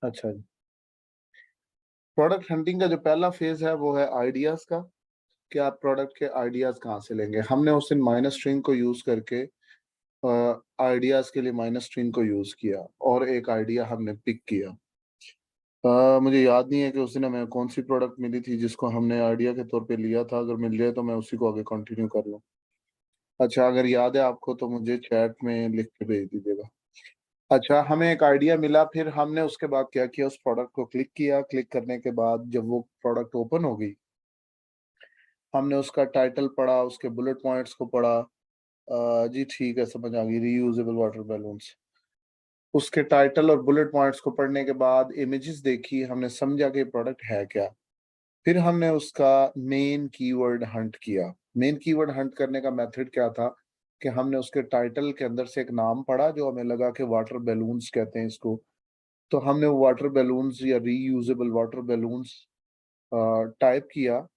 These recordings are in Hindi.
अच्छा जी। प्रोडक्ट हंटिंग का जो पहला फेज है वो है आइडियाज का, कि आप प्रोडक्ट के आइडियाज कहाँ से लेंगे। हमने उस दिन माइनस स्ट्रिंग को यूज करके आइडियाज के लिए माइनस स्ट्रिंग को यूज किया और एक आइडिया हमने पिक किया। मुझे याद नहीं है कि उस दिन हमें कौन सी प्रोडक्ट मिली थी जिसको हमने आइडिया के तौर पे लिया था। अगर मिल जाए तो मैं उसी को आगे कंटिन्यू कर लूँ। अच्छा, अगर याद है आपको तो मुझे चैट में लिख के भेज दीजिएगा। अच्छा, हमें एक आइडिया मिला, फिर हमने उसके बाद क्या किया, उस प्रोडक्ट को क्लिक किया। क्लिक करने के बाद जब वो प्रोडक्ट ओपन हो गई, हमने उसका टाइटल पढ़ा, उसके बुलेट पॉइंट्स को पढ़ा। जी ठीक है, समझ आ गई, रीयूजेबल वाटर बैलून्स। उसके टाइटल और बुलेट पॉइंट्स को पढ़ने के बाद इमेजेस देखी, हमने समझा कि प्रोडक्ट है क्या। फिर हमने उसका मेन कीवर्ड हंट किया। मेन कीवर्ड हंट करने का मेथड क्या था कि हमने उसके टाइटल के अंदर से एक नाम पढ़ा जो हमें लगा कि वाटर बैलून्स कहते हैं इसको। तो हमने वो वाटर बैलून्स या रीयूजेबल वाटर बैलून्स टाइप किया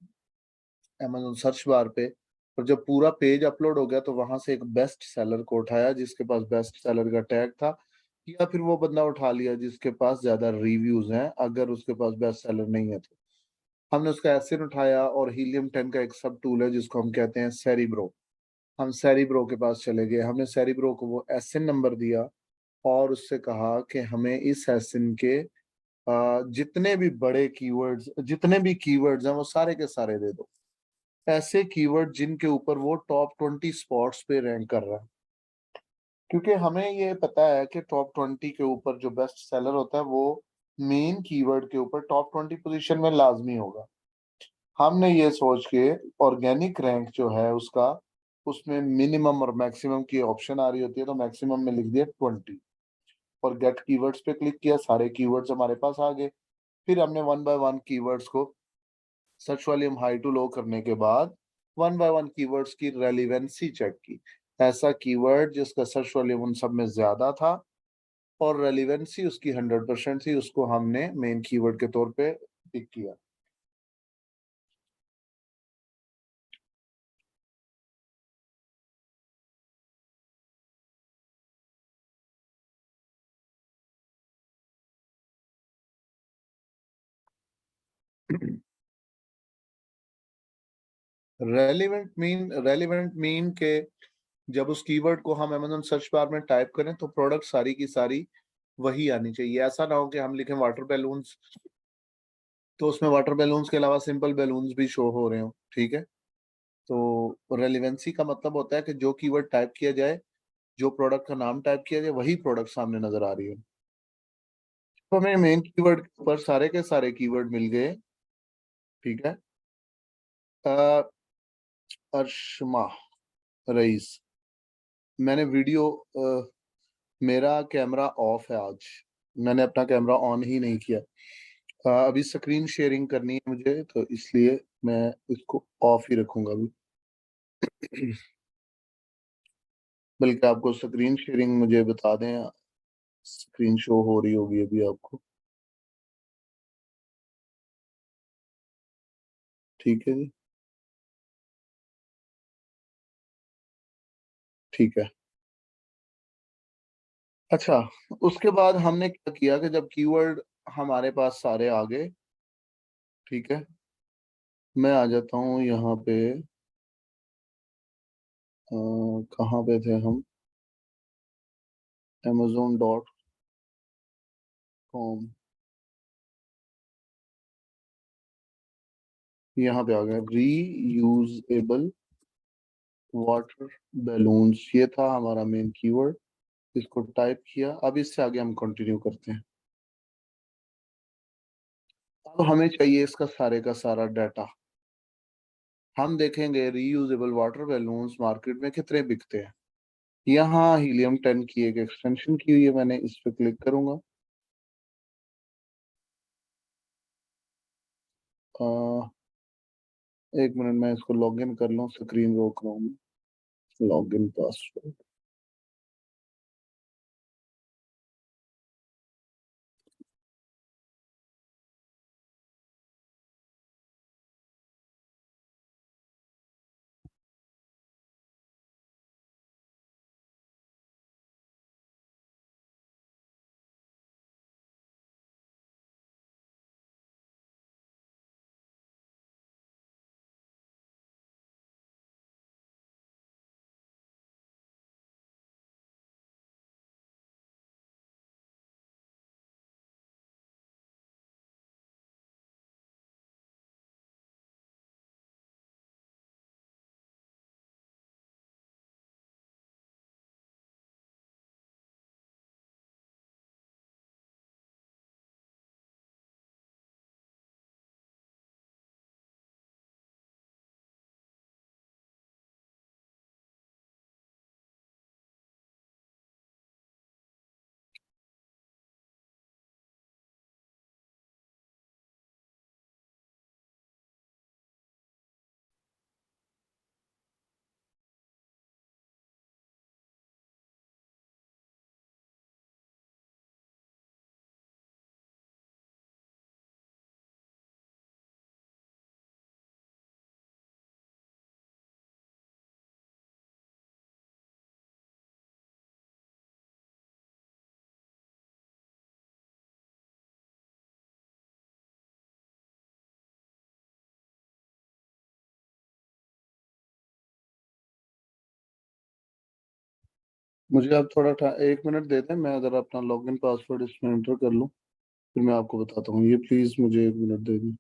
अमेज़न सर्च बार पे। और जब पूरा पेज अपलोड हो गया तो वहां से एक बेस्ट सेलर को उठाया जिसके पास बेस्ट सेलर का टैग था, या फिर वो बंदा उठा लिया जिसके पास ज्यादा रिव्यूज हैं, अगर उसके पास बेस्ट सेलर नहीं है तो। हमने उसका एसिन उठाया और हीलियम 10 का एक सब टूल है जिसको हम कहते हैं सेरिब्रो। हम सेरिब्रो के पास चले गए, हमने सेरिब्रो को वो एसिन नंबर दिया और उससे कहा कि हमें इस एसिन के जितने भी बड़े कीवर्ड्स, जितने भी कीवर्ड्स हैं वो सारे के सारे दे दो। ऐसे कीवर्ड जिनके ऊपर वो टॉप 20 स्पॉट्स पे रैंक कर रहा है। क्योंकि हमें ये पता है कि टॉप 20 के ऊपर जो बेस्ट सेलर होता है वो मेन कीवर्ड के ऊपर टॉप 20 पोजीशन में लाजमी होगा। हमने ये सोच के ऑर्गेनिक रैंक जो है उसका, उसमें मिनिमम और मैक्सिमम की ऑप्शन आ रही होती है, तो मैक्सिमम में लिख दिया 20 और गेट कीवर्ड्स पे क्लिक किया। सारे कीवर्ड्स हमारे पास आ गए। फिर हमने वन बाय वन कीवर्ड्स को search volume high to low करने के बाद वन बाय वन कीवर्ड्स की रेलिवेंसी चेक की। ऐसा कीवर्ड जिसका सर्च वॉल्यूम उन सब में ज्यादा था और रेलिवेंसी उसकी 100% थी, उसको हमने मेन कीवर्ड के तौर पे पिक किया। रेलिवेंट मीन के जब उस कीवर्ड को हम अमेज़न सर्च बार में टाइप करें तो प्रोडक्ट सारी की सारी वही आनी चाहिए। ऐसा ना हो कि हम लिखें वाटर बैलून्स तो उसमें वाटर बैलून्स के अलावा सिंपल बैलून्स भी शो हो रहे हो। ठीक है। तो रेलिवेंसी का मतलब होता है कि जो कीवर्ड टाइप किया जाए, जो प्रोडक्ट का नाम टाइप किया जाए, वही प्रोडक्ट सामने नजर आ रही है। तो हमें मेन कीवर्ड पर सारे के सारे कीवर्ड मिल गए। ठीक है। अ, अर्शमा रईस, मैंने वीडियो मेरा कैमरा ऑफ है आज। मैंने अपना कैमरा ऑन ही नहीं किया। अभी स्क्रीन शेयरिंग करनी है मुझे तो इसलिए मैं इसको ऑफ ही रखूंगा अभी। बल्कि आपको स्क्रीन शेयरिंग मुझे बता दें, स्क्रीन शो हो रही होगी अभी आपको। ठीक है जी। ठीक है। अच्छा, उसके बाद हमने क्या किया कि जब कीवर्ड हमारे पास सारे आ गए, ठीक है, मैं आ जाता हूँ यहाँ पे। कहाँ पे थे हम? amazon.com, यहाँ पे आ गया रीयूजेबल वाटर बैलून्स। ये था हमारा मेन कीवर्ड। इसको टाइप किया। अब इससे आगे हम कंटिन्यू करते हैं। अब हमें चाहिए इसका सारे का सारा डाटा। हम देखेंगे रीयूजेबल वाटर बैलून्स मार्केट में कितने बिकते हैं। यहाँ हीलियम 10 की एक एक्सटेंशन की हुई है, मैंने इस पे क्लिक करूंगा। एक मिनट मैं इसको लॉगिन कर लूँ, स्क्रीन रोक रहा हूँ। Login password. मुझे आप थोड़ा 1 मिनट दे दें, मैं अगर अपना लॉगिन पासवर्ड इसमें एंटर कर लूँ फिर मैं आपको बताता हूँ। ये प्लीज मुझे 1 मिनट दे दें।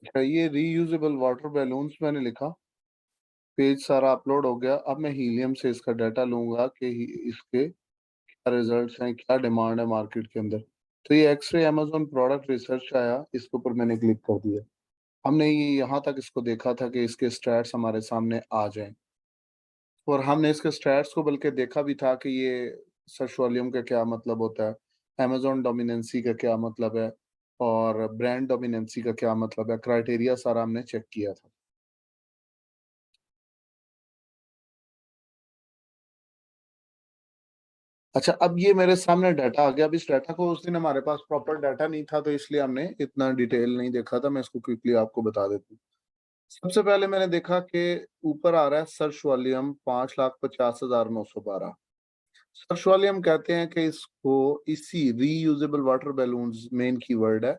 अच्छा, ये रीयूजेबल वाटर बैलून्स मैंने लिखा, पेज सारा अपलोड हो गया। अब मैं हीलियम से इसका डाटा लूंगा कि इसके क्या रिजल्ट्स हैं, क्या डिमांड है मार्केट के अंदर। तो ये एक्सरे अमेजोन प्रोडक्ट रिसर्च आया, इसके ऊपर मैंने क्लिक कर दिया। हमने ये यहाँ तक इसको देखा था कि इसके स्टैट्स हमारे सामने आ जाएं, और हमने इसके स्टैट्स को बल्कि देखा भी था कि ये सर्च वॉल्यूम का क्या मतलब होता है, अमेजोन डोमिनेंसी का क्या मतलब है, और ब्रांड डोमिनेंसी का क्या मतलब है। क्राइटेरिया सारा हमने चेक किया था। अच्छा, अब ये मेरे सामने डाटा आ गया। अब इस डाटा को, उस दिन हमारे पास प्रॉपर डाटा नहीं था तो इसलिए हमने इतना डिटेल नहीं देखा था। मैं इसको क्विकली आपको बता देता हूँ। सबसे पहले मैंने देखा कि ऊपर आ रहा है सर्च वॉल्यूम 5,50,912। सर्च वॉल्यूम कहते हैं कि इसको, इसी reusable water balloons main keyword है।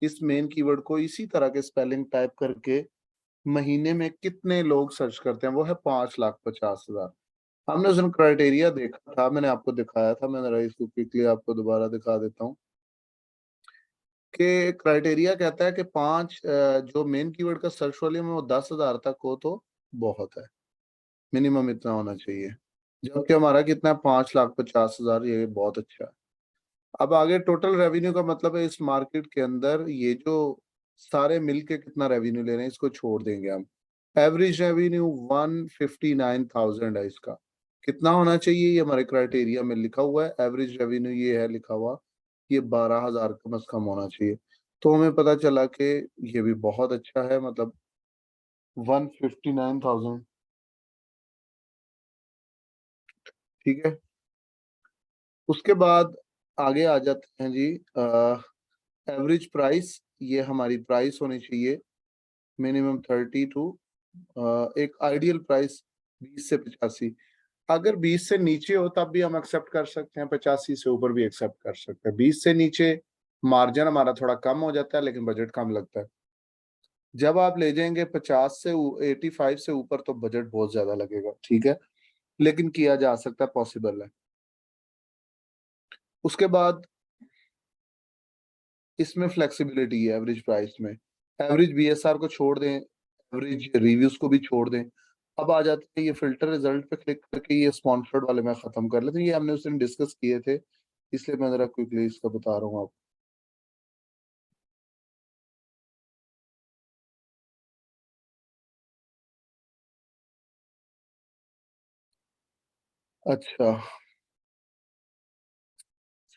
इस मेन कीवर्ड को इसी तरह के स्पेलिंग टाइप करके महीने में कितने लोग सर्च करते हैं, वो है 5,50,000। हमने उस दिन क्राइटेरिया देखा था, मैंने आपको दिखाया था। मैं जरा इसको क्विकली आपको दोबारा दिखा देता हूँ कि क्राइटेरिया कहता है कि जो मेन कीवर्ड का सर्च वॉल्यूम है वो 10,000 तक हो तो बहुत है, मिनिमम इतना होना चाहिए। जबकि हमारा कितना है, 5,50,000, ये बहुत अच्छा है। अब आगे टोटल रेवेन्यू का मतलब है, इस मार्केट के अंदर ये जो सारे मिलके कितना रेवेन्यू ले रहे हैं इसको छोड़ देंगे हम। एवरेज रेवेन्यू 159,000 है इसका। कितना होना चाहिए, ये हमारे क्राइटेरिया में लिखा हुआ है। एवरेज रेवेन्यू ये है लिखा हुआ, ये 12,000 कम से कम होना चाहिए। तो हमें पता चला कि ये भी बहुत अच्छा है, मतलब 159,000। ठीक है। उसके बाद आगे आ जाते हैं जी, एवरेज प्राइस। ये हमारी प्राइस होनी चाहिए मिनिमम 30 टू एक आइडियल प्राइस 20 से 85। अगर 20 से नीचे हो तब भी हम एक्सेप्ट कर सकते हैं, 85 से ऊपर भी एक्सेप्ट कर सकते हैं। 20 से नीचे मार्जिन हमारा थोड़ा कम हो जाता है, लेकिन बजट कम लगता है। जब आप ले जाएंगे 50 से 85 से ऊपर तो बजट बहुत ज्यादा लगेगा। ठीक है, लेकिन किया जा सकता है, पॉसिबल है। उसके बाद इसमें फ्लेक्सिबिलिटी है एवरेज प्राइस में। एवरेज बीएसआर को छोड़ दें, एवरेज रिव्यूज को भी छोड़ दें। अब आ जाते हैं ये फिल्टर रिजल्ट पे क्लिक करके, ये स्पॉन्सर्ड वाले मैं खत्म कर लेते हैं, ये हमने उस दिन डिस्कस किए थे, इसलिए मैं जरा क्विकली इसका बता रहा हूँ आपको। अच्छा,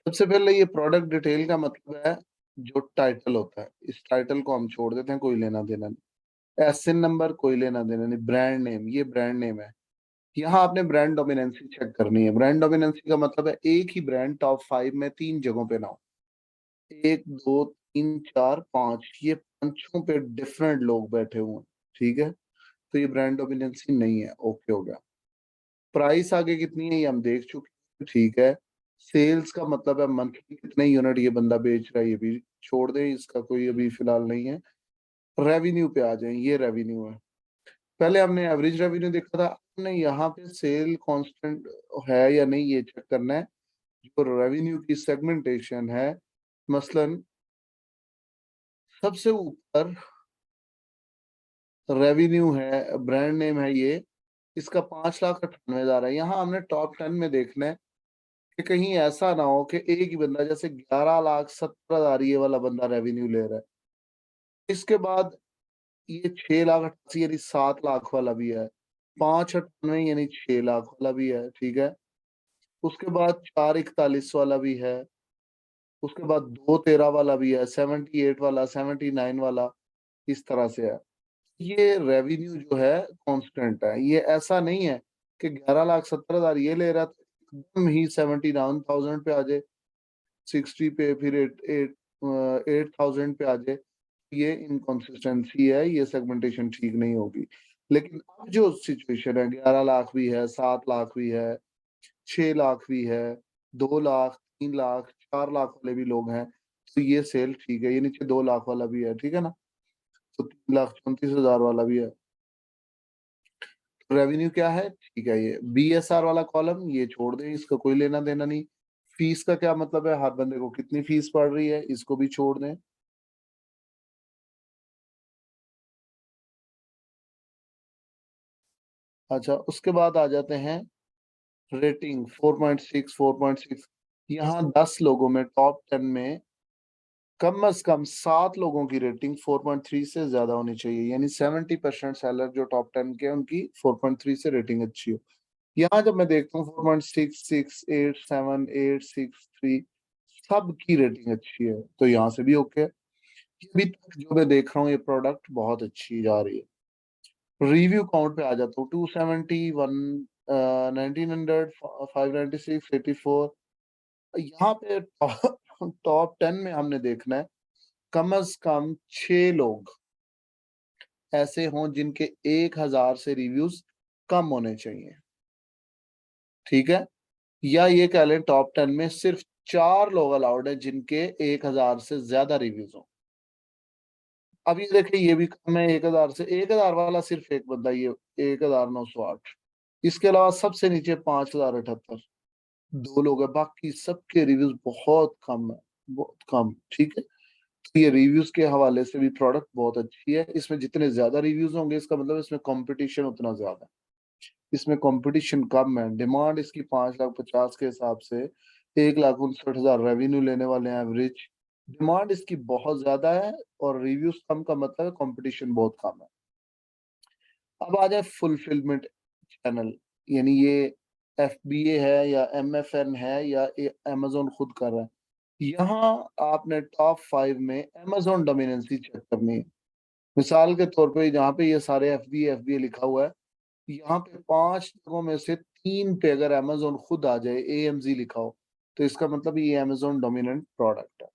सबसे पहले ये प्रोडक्ट डिटेल का मतलब है जो टाइटल होता है, इस टाइटल को हम छोड़ देते हैं, कोई लेना देना नहीं। एसएन नंबर कोई लेना देना नहीं। ब्रांड नेम, ये ब्रांड नेम है। यहाँ आपने ब्रांड डोमिनेंसी चेक करनी है। ब्रांड डोमिनेंसी का मतलब है एक ही ब्रांड टॉप 5 में 3 जगहों पे ना हो। 1, 2, 3, 4, 5, ये पांचों पे डिफरेंट लोग बैठे हुए हैं। ठीक है, तो ये ब्रांड डोमिनेंसी नहीं है। ओके हो गया। प्राइस आगे कितनी है ये हम देख चुके हैं। ठीक है। सेल्स का मतलब है मंथली कितने यूनिट ये बंदा बेच रहा है, ये भी छोड़ दें, इसका कोई अभी फिलहाल नहीं है। रेवेन्यू पे आ जाए, ये रेवेन्यू है। पहले हमने एवरेज रेवेन्यू देखा था, हमने यहाँ पे सेल कांस्टेंट है या नहीं ये चेक करना है। जो रेवेन्यू की सेगमेंटेशन है, मसलन सबसे ऊपर रेवेन्यू है, ब्रांड नेम है ये, इसका 5,98,000 है। यहाँ हमने टॉप 10 में देखना है कि कहीं ऐसा ना हो कि एक ही बंदा जैसे 11,70,000 ये वाला बंदा रेवेन्यू ले रहा है। इसके बाद ये 6,88,000 यानी 7 लाख वाला भी है। 598 यानी 6 लाख वाला भी है। ठीक है। उसके बाद 4,41 वाला भी है। उसके बाद 2,13 वाला भी है, 78 वाला, 79 वाला, इस तरह से है। ये रेवेन्यू जो है कांस्टेंट है, ये ऐसा नहीं है कि 11,70,000 ये ले रहा था एकदम ही 79,000 पे आ जाए, 60 पे, फिर 8,000 पे आ जाए। ये इनकंसिस्टेंसी है, ये सेगमेंटेशन ठीक नहीं होगी। लेकिन अब जो सिचुएशन है, 11 लाख भी है, 7 लाख भी है, 6 लाख भी है, 2 लाख, 3 लाख, 4 लाख वाले भी लोग हैं, तो ये सेल ठीक है। ये नीचे 2 लाख वाला भी है, ठीक है ना, तो 3,34,000 वाला भी है। रेवेन्यू क्या है, ठीक है, ये बीएसआर वाला कॉलम ये छोड़ दें, इसका कोई लेना देना नहीं। फीस का क्या मतलब है, हर बंदे को कितनी फीस पड़ रही है, इसको भी छोड़ दें। अच्छा, उसके बाद आ जाते हैं रेटिंग 4.6, 4.6। यहाँ 10 लोगों में, टॉप 10 में कम से कम 7 लोगों की रेटिंग 4.3 से ज्यादा होनी चाहिए, यानी 70% सेलर जो टॉप 10 के हैं उनकी 4.3 से रेटिंग अच्छी हो। यहाँ जब मैं देखता हूँ 4.6, 6, 8, 7, 8, 6, 3, सबकी रेटिंग अच्छी है, तो यहाँ से भी ओके है। अभी तक जो मैं देख रहा हूँ ये प्रोडक्ट बहुत अच्छी जा रही है। रिव्यू काउंट पे आ जाता हूँ, 271, 1900, 596, 84। यहाँ पे टॉप 10 में हमने देखना है कम से कम 6 लोग ऐसे हों जिनके 1,000 से रिव्यूज कम होने चाहिए। ठीक है, या ये कह लें टॉप 10 में सिर्फ 4 लोग अलाउड है जिनके 1,000 से ज्यादा रिव्यूज हो। अब ये देखिए, ये भी कम है 1,000 से। 1,000 वाला सिर्फ एक बंदा, ये 1,908। इसके अलावा सबसे नीचे 5,078 2 लोग है, बाकी सबके रिव्यूज बहुत कम है, बहुत कम। ठीक है, तो ये रिव्यूज के हवाले से भी प्रोडक्ट बहुत अच्छी है। इसमें जितने ज्यादा रिव्यूज होंगे, इसका मतलब इसमें कंपटीशन उतना ज्यादा है। इसमें कंपटीशन कम है, डिमांड इसकी 5,50,000 के हिसाब से 1,59,000 रेवेन्यू लेने वाले हैं एवरेज। डिमांड इसकी बहुत ज्यादा है और रिव्यूज कम का मतलब है कंपटीशन बहुत कम है। अब आ जाए फुलफिलमेंट चैनल, यानी ये एफबीए है या एमएफएन है या अमेजोन खुद कर रहा है। यहाँ आपने टॉप 5 में अमेज़न डोमिनेंसी चेक करनी है। मिसाल के तौर पे जहाँ पे ये सारे एफबीए लिखा हुआ है, यहाँ पे 5 जगहों में से 3 पे अगर अमेज़न खुद आ जाए, एएमज़ी लिखा हो, तो इसका मतलब ये अमेज़न डोमिनेंट प्रोडक्ट है।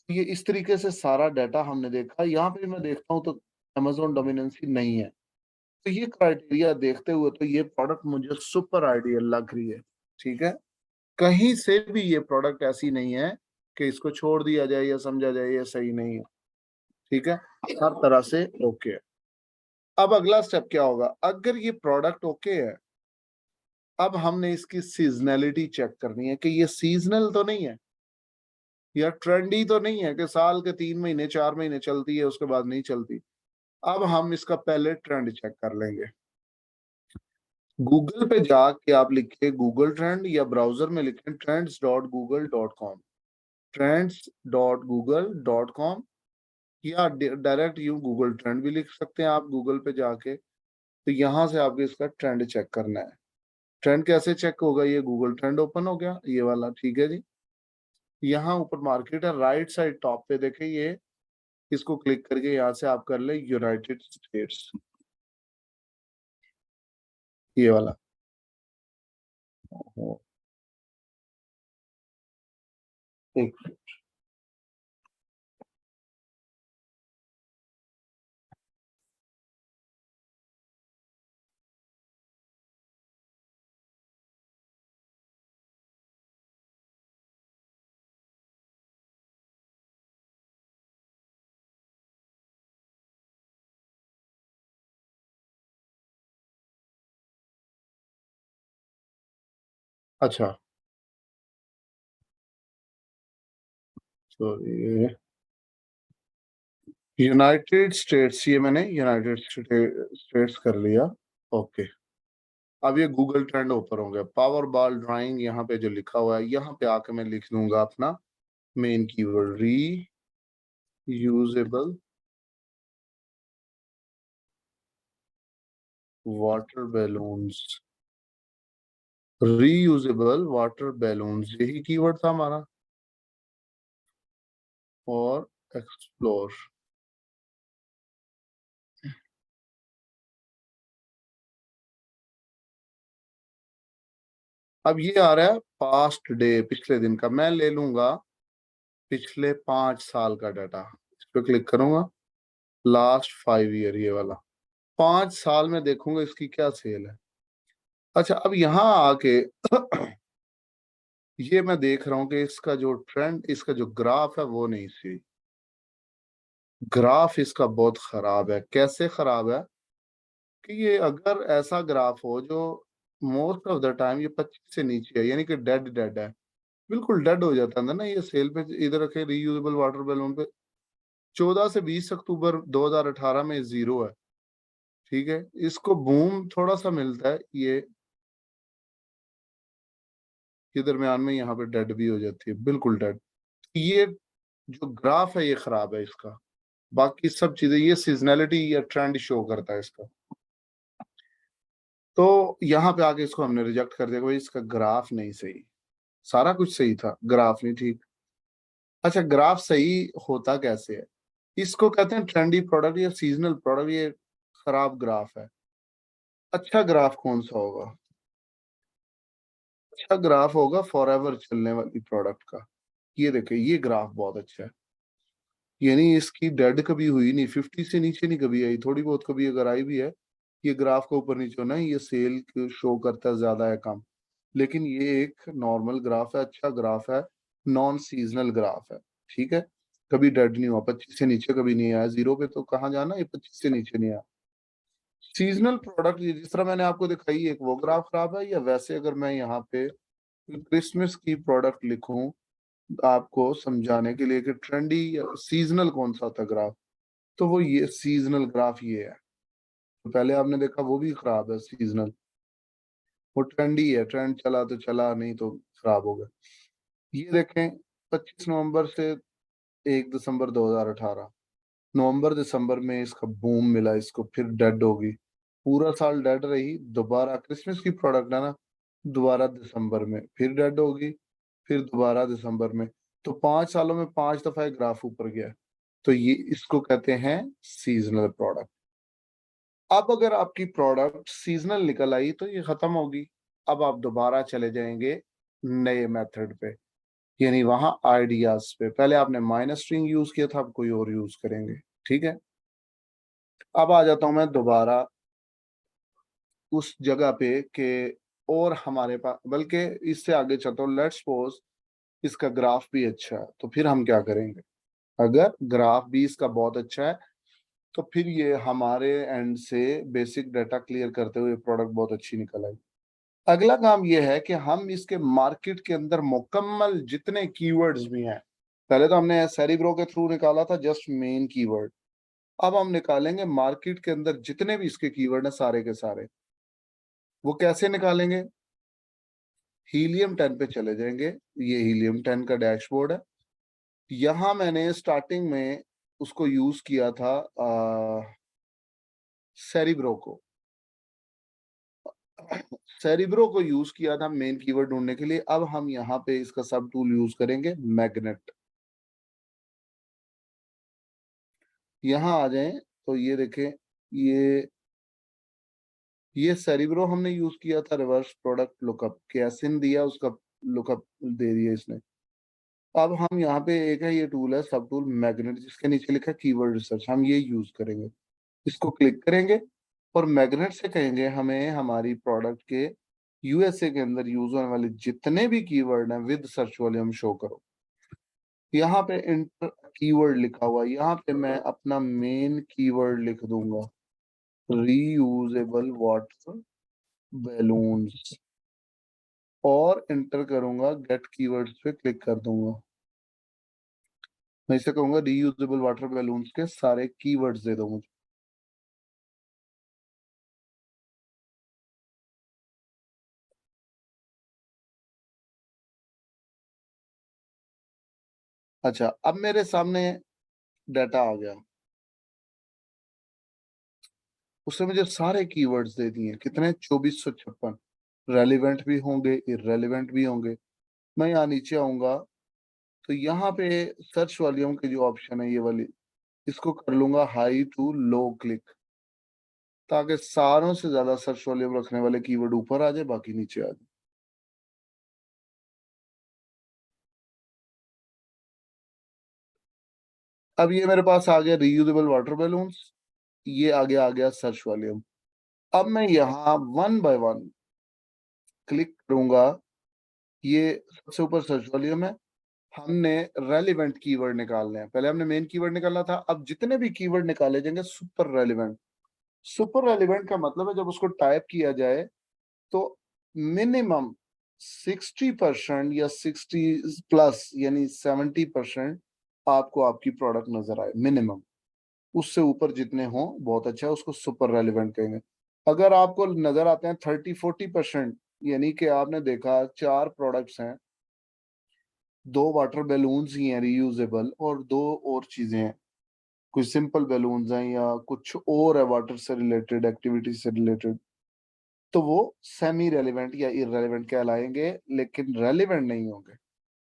तो ये इस तरीके से सारा डाटा हमने देखा। यहाँ पे मैं देखता हूँ तो अमेज़न डोमिनेंसी नहीं है। तो ये क्राइटेरिया देखते हुए तो ये प्रोडक्ट मुझे सुपर आइडियल लग रही है, ठीक है? कहीं से भी ये प्रोडक्ट ऐसी नहीं है कि इसको छोड़ दिया जाए या समझा जाए ये सही नहीं है, ठीक है? हर तरह से ओके है। अब अगला स्टेप क्या होगा? अगर ये प्रोडक्ट ओके है, अब हमने इसकी सीज़नैलिटी चेक करनी है कि ये सीज़नल तो नहीं है या ट्रेंडी तो नहीं है कि साल के 3 महीने, 4 महीने चलती है, उसके बाद नहीं चलती। अब हम इसका पहले ट्रेंड चेक कर लेंगे। गूगल पे जाके आप लिखिए गूगल ट्रेंड या ब्राउज़र में लिखें trends.google.com trends.google.com या डायरेक्ट यूँ गूगल ट्रेंड भी लिख सकते हैं आप गूगल पे जाके। तो यहाँ से आपको इसका ट्रेंड चेक करना है। ट्रेंड कैसे चेक होगा? ये गूगल ट्रेंड ओपन हो गया, ये वाला, ठीक है जी। यहाँ ऊपर मार्केट है, राइट साइड टॉप पे देखें ये, इसको क्लिक करके यहाँ से आप कर लें यूनाइटेड स्टेट्स, ये वाला। ओहो, एक अच्छा, तो ये यूनाइटेड स्टेट्स, ये मैंने यूनाइटेड स्टेट्स कर लिया, ओके। अब ये गूगल ट्रेंड ओपन हो गया। पावर बॉल ड्राइंग यहाँ पे जो लिखा हुआ है, यहाँ पे आके मैं लिख लूंगा अपना main keyword reusable water balloons, reusable water balloons, यही कीवर्ड था हमारा, और एक्सप्लोर। अब ये आ रहा है पास्ट डे, पिछले दिन का। मैं ले लूंगा पिछले 5 साल का डाटा, इस पे क्लिक करूंगा, लास्ट 5 ईयर, ये वाला। 5 साल में देखूंगा इसकी क्या सेल है। अच्छा, अब यहाँ आके ये मैं देख रहा हूँ कि इसका जो ट्रेंड, इसका जो ग्राफ है वो नहीं सही। ग्राफ इसका बहुत खराब है। कैसे खराब है? कि ये अगर ऐसा ग्राफ हो जो मोस्ट ऑफ द टाइम ये 25 से नीचे है, यानी कि डेड डेड है, बिल्कुल डेड हो जाता है ना ये सेल पे। इधर रखे रीयूजेबल वाटर बैलून पे 14 से 20 अक्टूबर 2018 में जीरो है, ठीक है। इसको बूम थोड़ा सा मिलता है, ये दरमियान में यहाँ पे डेड भी हो जाती है, बिल्कुल डेड। ये जो ग्राफ है ये खराब है इसका। बाकी सब चीजें, ये सीजनैलिटी या ट्रेंड शो करता है इसका। तो यहाँ पे आके इसको हमने रिजेक्ट कर दिया कि भाई इसका ग्राफ नहीं सही। सारा कुछ सही था, ग्राफ नहीं ठीक। अच्छा, ग्राफ सही होता कैसे है? इसको कहते हैं ट्रेंडी प्रोडक्ट या सीजनल प्रोडक्ट। ये खराब ग्राफ है। अच्छा ग्राफ कौन सा होगा? अच्छा ग्राफ होगा फॉरएवर चलने वाली प्रोडक्ट का। ये देखिए, ये ग्राफ बहुत अच्छा है, यानी इसकी डेड कभी हुई नहीं, 50 से नीचे नहीं कभी आई। थोड़ी बहुत कभी अगर आई भी है, ये ग्राफ का ऊपर नीचे होना है, ये सेल शो करता है ज्यादा है कम। लेकिन ये एक नॉर्मल ग्राफ है, अच्छा ग्राफ है, नॉन सीजनल ग्राफ है, ठीक है। कभी डेड नहीं हुआ, 25 से नीचे कभी नहीं आया। जीरो पे तो कहाँ जाना, ये 25 से नीचे नहीं आया। सीजनल प्रोडक्ट जिस तरह मैंने आपको दिखाई, एक वो ग्राफ खराब है, या वैसे अगर मैं यहाँ पे क्रिसमस की प्रोडक्ट लिखूं आपको समझाने के लिए कि ट्रेंडी या सीजनल कौन सा था ग्राफ, तो वो ये सीजनल ग्राफ ये है। तो पहले आपने देखा वो भी खराब है सीजनल, वो ट्रेंडी है, ट्रेंड चला तो चला, नहीं तो खराब हो गया। ये देखें, 25 नवंबर से 1 दिसंबर 2018, नवंबर दिसंबर में इसका बूम मिला इसको, फिर डेड होगी, पूरा साल डेड रही। दोबारा क्रिसमस की प्रोडक्ट है ना, दोबारा दिसंबर में फिर डेड होगी, फिर दोबारा दिसंबर में। तो 5 सालों में 5 दफा ये ग्राफ ऊपर गया, तो ये इसको कहते हैं सीजनल प्रोडक्ट। अब अगर आपकी प्रोडक्ट सीजनल निकल आई तो ये खत्म होगी। अब आप दोबारा चले जाएंगे नए मेथड पे, यानी वहां आइडियाज पे। पहले आपने माइनस स्ट्रिंग यूज किया था, अब कोई और यूज करेंगे। ठीक है, अब आ जाता हूं मैं दोबारा उस जगह पे कि और हमारे पास, बल्कि इससे आगे चलता हूँ। लेट्स सपोज इसका ग्राफ भी अच्छा है, तो फिर हम क्या करेंगे? अगर ग्राफ भी इसका बहुत अच्छा है तो फिर ये हमारे एंड से बेसिक डाटा क्लियर करते हुए प्रोडक्ट बहुत अच्छी निकल आई। अगला काम ये है कि हम इसके मार्केट के अंदर मुकम्मल जितने कीवर्ड्स भी हैं, पहले तो हमने सेरिब्रो के थ्रू निकाला था जस्ट मेन कीवर्ड, अब हम निकालेंगे मार्केट के अंदर जितने भी इसके कीवर्ड हैं सारे के सारे। वो कैसे निकालेंगे? हीलियम 10 पे चले जाएंगे, ये हीलियम 10 का डैशबोर्ड है। यहां मैंने स्टार्टिंग में उसको यूज किया था सेरिब्रो को। सेरिब्रो को यूज किया था मेन कीवर्ड ढूंढने के लिए। अब हम यहाँ पे इसका सब टूल यूज करेंगे, मैग्नेट। यहाँ आ जाएं तो ये देखें, ये सेरिब्रो हमने यूज किया था रिवर्स प्रोडक्ट लुकअप, कैसिन दिया उसका लुकअप दे दिया इसने। अब हम यहाँ पे एक है ये टूल है सब टूल मैग्नेट, जिसके नीचे लिखा है कीवर्ड रिसर्च, हम ये यूज करेंगे। इसको क्लिक करेंगे और मैग्नेट से कहेंगे हमें हमारी प्रोडक्ट के यूएसए के अंदर यूज होने वाले जितने भी कीवर्ड हैं विद सर्च वॉल्यूम शो करो। यहाँ पे इंटर कीवर्ड लिखा हुआ है, यहाँ पे मैं अपना मेन कीवर्ड लिख दूंगा, रीयूजेबल वाटर बैलून्स, और इंटर करूंगा, गेट कीवर्ड्स पे क्लिक कर दूंगा। मैं इसे कहूंगा रीयूजेबल वाटर बैलून्स के सारे कीवर्ड्स दे दो मुझे। अच्छा, अब मेरे सामने डाटा आ गया, उसने मुझे सारे कीवर्ड्स दे दिए। कितने? 2456। रेलिवेंट भी होंगे, इररेलेवेंट भी होंगे। मैं यहाँ नीचे आऊंगा तो यहाँ पे सर्च वॉल्यूम की जो ऑप्शन है ये वाली, इसको कर लूंगा हाई टू लो क्लिक, ताकि सारों से ज्यादा सर्च वॉल्यूम रखने वाले कीवर्ड ऊपर आ जाए, बाकी नीचे आ जाए। अब ये मेरे पास आ गया रीयूजेबल वाटर बैलून्स, ये आ गया सर्च वॉल्यूम। अब मैं यहाँ वन बाय वन क्लिक करूंगा, ये सबसे ऊपर सर्च वॉल्यूम है। हमने रेलिवेंट कीवर्ड निकालने हैं, पहले हमने मेन कीवर्ड निकालना था, अब जितने भी कीवर्ड निकाले जाएंगे सुपर रेलिवेंट। सुपर रेलिवेंट का मतलब है जब उसको टाइप किया जाए तो मिनिमम 60% या 60+ यानी 70% आपको आपकी प्रोडक्ट नजर आए मिनिमम। उससे ऊपर जितने हों बहुत अच्छा है, उसको सुपर रेलिवेंट कहेंगे। अगर आपको नजर आते हैं 30-40%, यानी कि आपने देखा 4 प्रोडक्ट्स हैं, 2 वाटर बैलून्स ही हैं रीयूजेबल और 2 और चीजें हैं, कुछ सिंपल बैलून्स हैं या कुछ और है वाटर से रिलेटेड, एक्टिविटी से रिलेटेड, तो वो सेमी रेलिवेंट या इररेलेवेंट कहलाएंगे, लेकिन रेलिवेंट नहीं होंगे।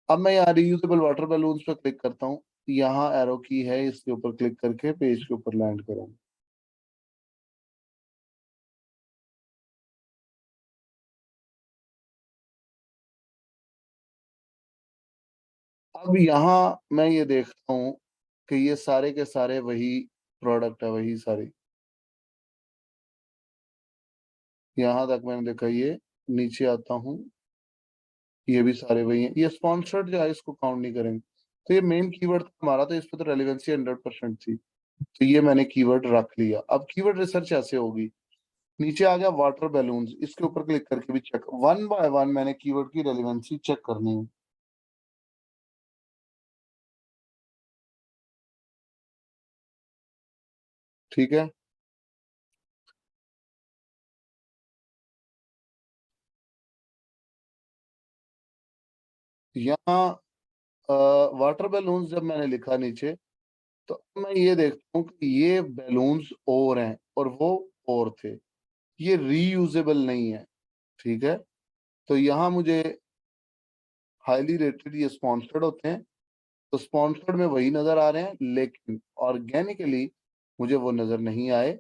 अब मैं यहाँ रीयूजेबल वाटर बैलून्स पर क्लिक करता हूँ, यहाँ एरो की है, इसके ऊपर क्लिक करके पेज के ऊपर लैंड करूंगा। अब यहाँ मैं ये देखता हूँ कि ये सारे के सारे वही प्रोडक्ट है, वही सारी, यहाँ तक मैंने देखा। ये नीचे आता हूँ, ये भी सारे वही हैं। ये स्पॉन्सर्ड जो है इसको काउंट नहीं करेंगे। तो ये मेन कीवर्ड था हमारा, तो इस पे तो रेलिवेंसी 100% थी, तो ये मैंने कीवर्ड रख लिया। अब कीवर्ड रिसर्च ऐसे होगी, नीचे आ गया वाटर बैलून्स, इसके ऊपर क्लिक करके भी चेक, वन बाय वन मैंने कीवर्ड की रेलिवेंसी चेक करनी है। ठीक है, यहाँ वाटर बैलून्स जब मैंने लिखा नीचे, तो मैं ये देखता हूँ कि ये बैलून्स और हैं और वो और थे, ये रीयूजेबल नहीं है। ठीक है, तो यहाँ मुझे हाईली रेटेड ये स्पॉन्सर्ड होते हैं, तो स्पॉन्सर्ड में वही नज़र आ रहे हैं, लेकिन ऑर्गेनिकली मुझे वो नज़र नहीं आए।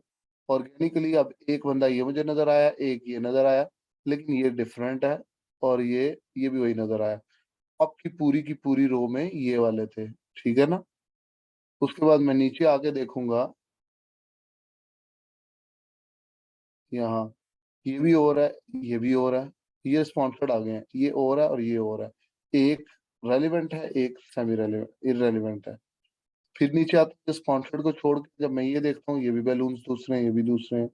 ऑर्गेनिकली अब एक बंदा ये मुझे नज़र आया, एक ये नज़र आया, लेकिन ये डिफरेंट है और ये भी वही नज़र आया। आपकी पूरी की पूरी रो में ये वाले थे, ठीक है ना? उसके बाद मैं नीचे आके देखूँगा, यहाँ ये भी हो रहा है, ये भी हो रहा है, ये स्पॉन्सर्ड आ गए हैं, ये हो रहा है और ये हो रहा है। एक रेलेवेंट है, एक सेमी रेलेवेंट इर्रेलेवेंट है। फिर नीचे आते हैं स्पॉन्सर्ड को छोड़ के, जब मैं ये देखता हूँ, ये भी बैलून्स दूसरे हैं, ये भी दूसरे हैं।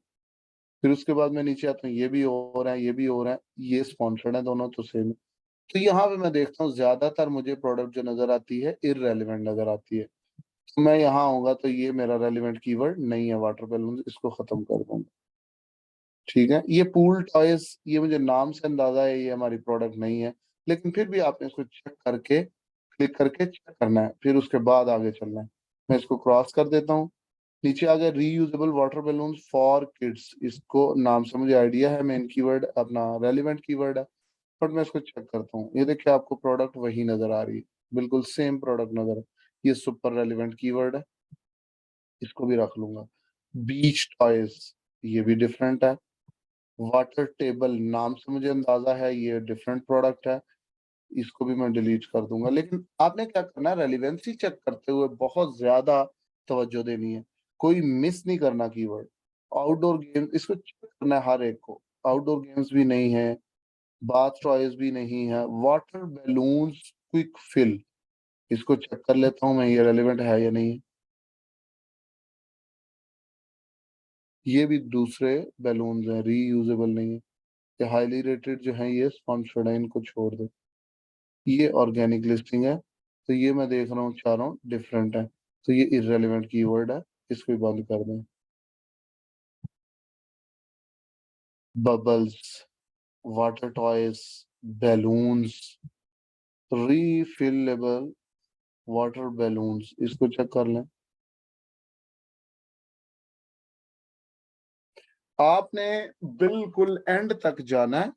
फिर उसके बाद मैं नीचे आता हूँ, ये भी हो रहा है, ये भी हो रहा है, ये स्पॉन्सर्ड है दोनों तो सेम है। तो यहाँ पे मैं देखता हूँ ज़्यादातर मुझे प्रोडक्ट जो नज़र आती है, इर्रेलेवेंट नज़र आती है। तो मैं यहाँ आऊँगा तो ये मेरा रेलेवेंट कीवर्ड नहीं है वाटर बैलून, इसको खत्म कर दूँगा। ठीक है? ये पूल टॉयज़, ये मुझे नाम से अंदाज़ा है ये हमारी प्रोडक्ट नहीं है, लेकिन फिर भी आपने इसको चेक करके, क्लिक करके चेक करना है, फिर उसके बाद आगे चलना है। मैं इसको क्रॉस कर देता हूँ। नीचे आ गया reusable water balloons for kids, इसको नाम से मुझे आइडिया है, मेन कीवर्ड अपना रेलेवेंट कीवर्ड है, बट मैं इसको चेक करता हूँ। ये देखिए आपको प्रोडक्ट वही नज़र आ रही है, बिल्कुल सेम प्रोडक्ट नज़र है। ये सुपर रेलेवेंट कीवर्ड है, इसको भी रख लूँगा। बीच टॉयज़, ये भी डिफरेंट है। वाटर टेबल, नाम से मुझे अंदाज़ा है ये डिफरेंट प्रोडक्ट है, इसको भी मैं डिलीट कर दूँगा। लेकिन आपने क्या करना है, रेलेवेंसी चेक करते हुए बहुत ज़्यादा तवज्जो देनी है, कोई मिस नहीं करना कीवर्ड। आउटडोर गेम इसको चेक करना है हर एक को, आउटडोर गेम्स भी नहीं है, बाथ टॉयज़ भी नहीं है, वाटर बैलून्स क्विक फिल, इसको चेक कर लेता हूँ मैं, ये रेलेवेंट है या नहीं है। ये भी दूसरे बैलून्स हैं, रीयूजेबल नहीं है। ये हाइली रेटेड जो हैं ये स्पॉन्सर्ड है, इनको छोड़ दो। ये ऑर्गेनिक लिस्टिंग है, तो ये मैं देख रहा हूँ चारों डिफरेंट हैं, तो ये इर्रेलेवेंट कीवर्ड है, इसको भी बंद कर दें। Bubbles, water toys, balloons, refillable water balloons, इसको चेक कर लें। आपने बिल्कुल एंड तक जाना है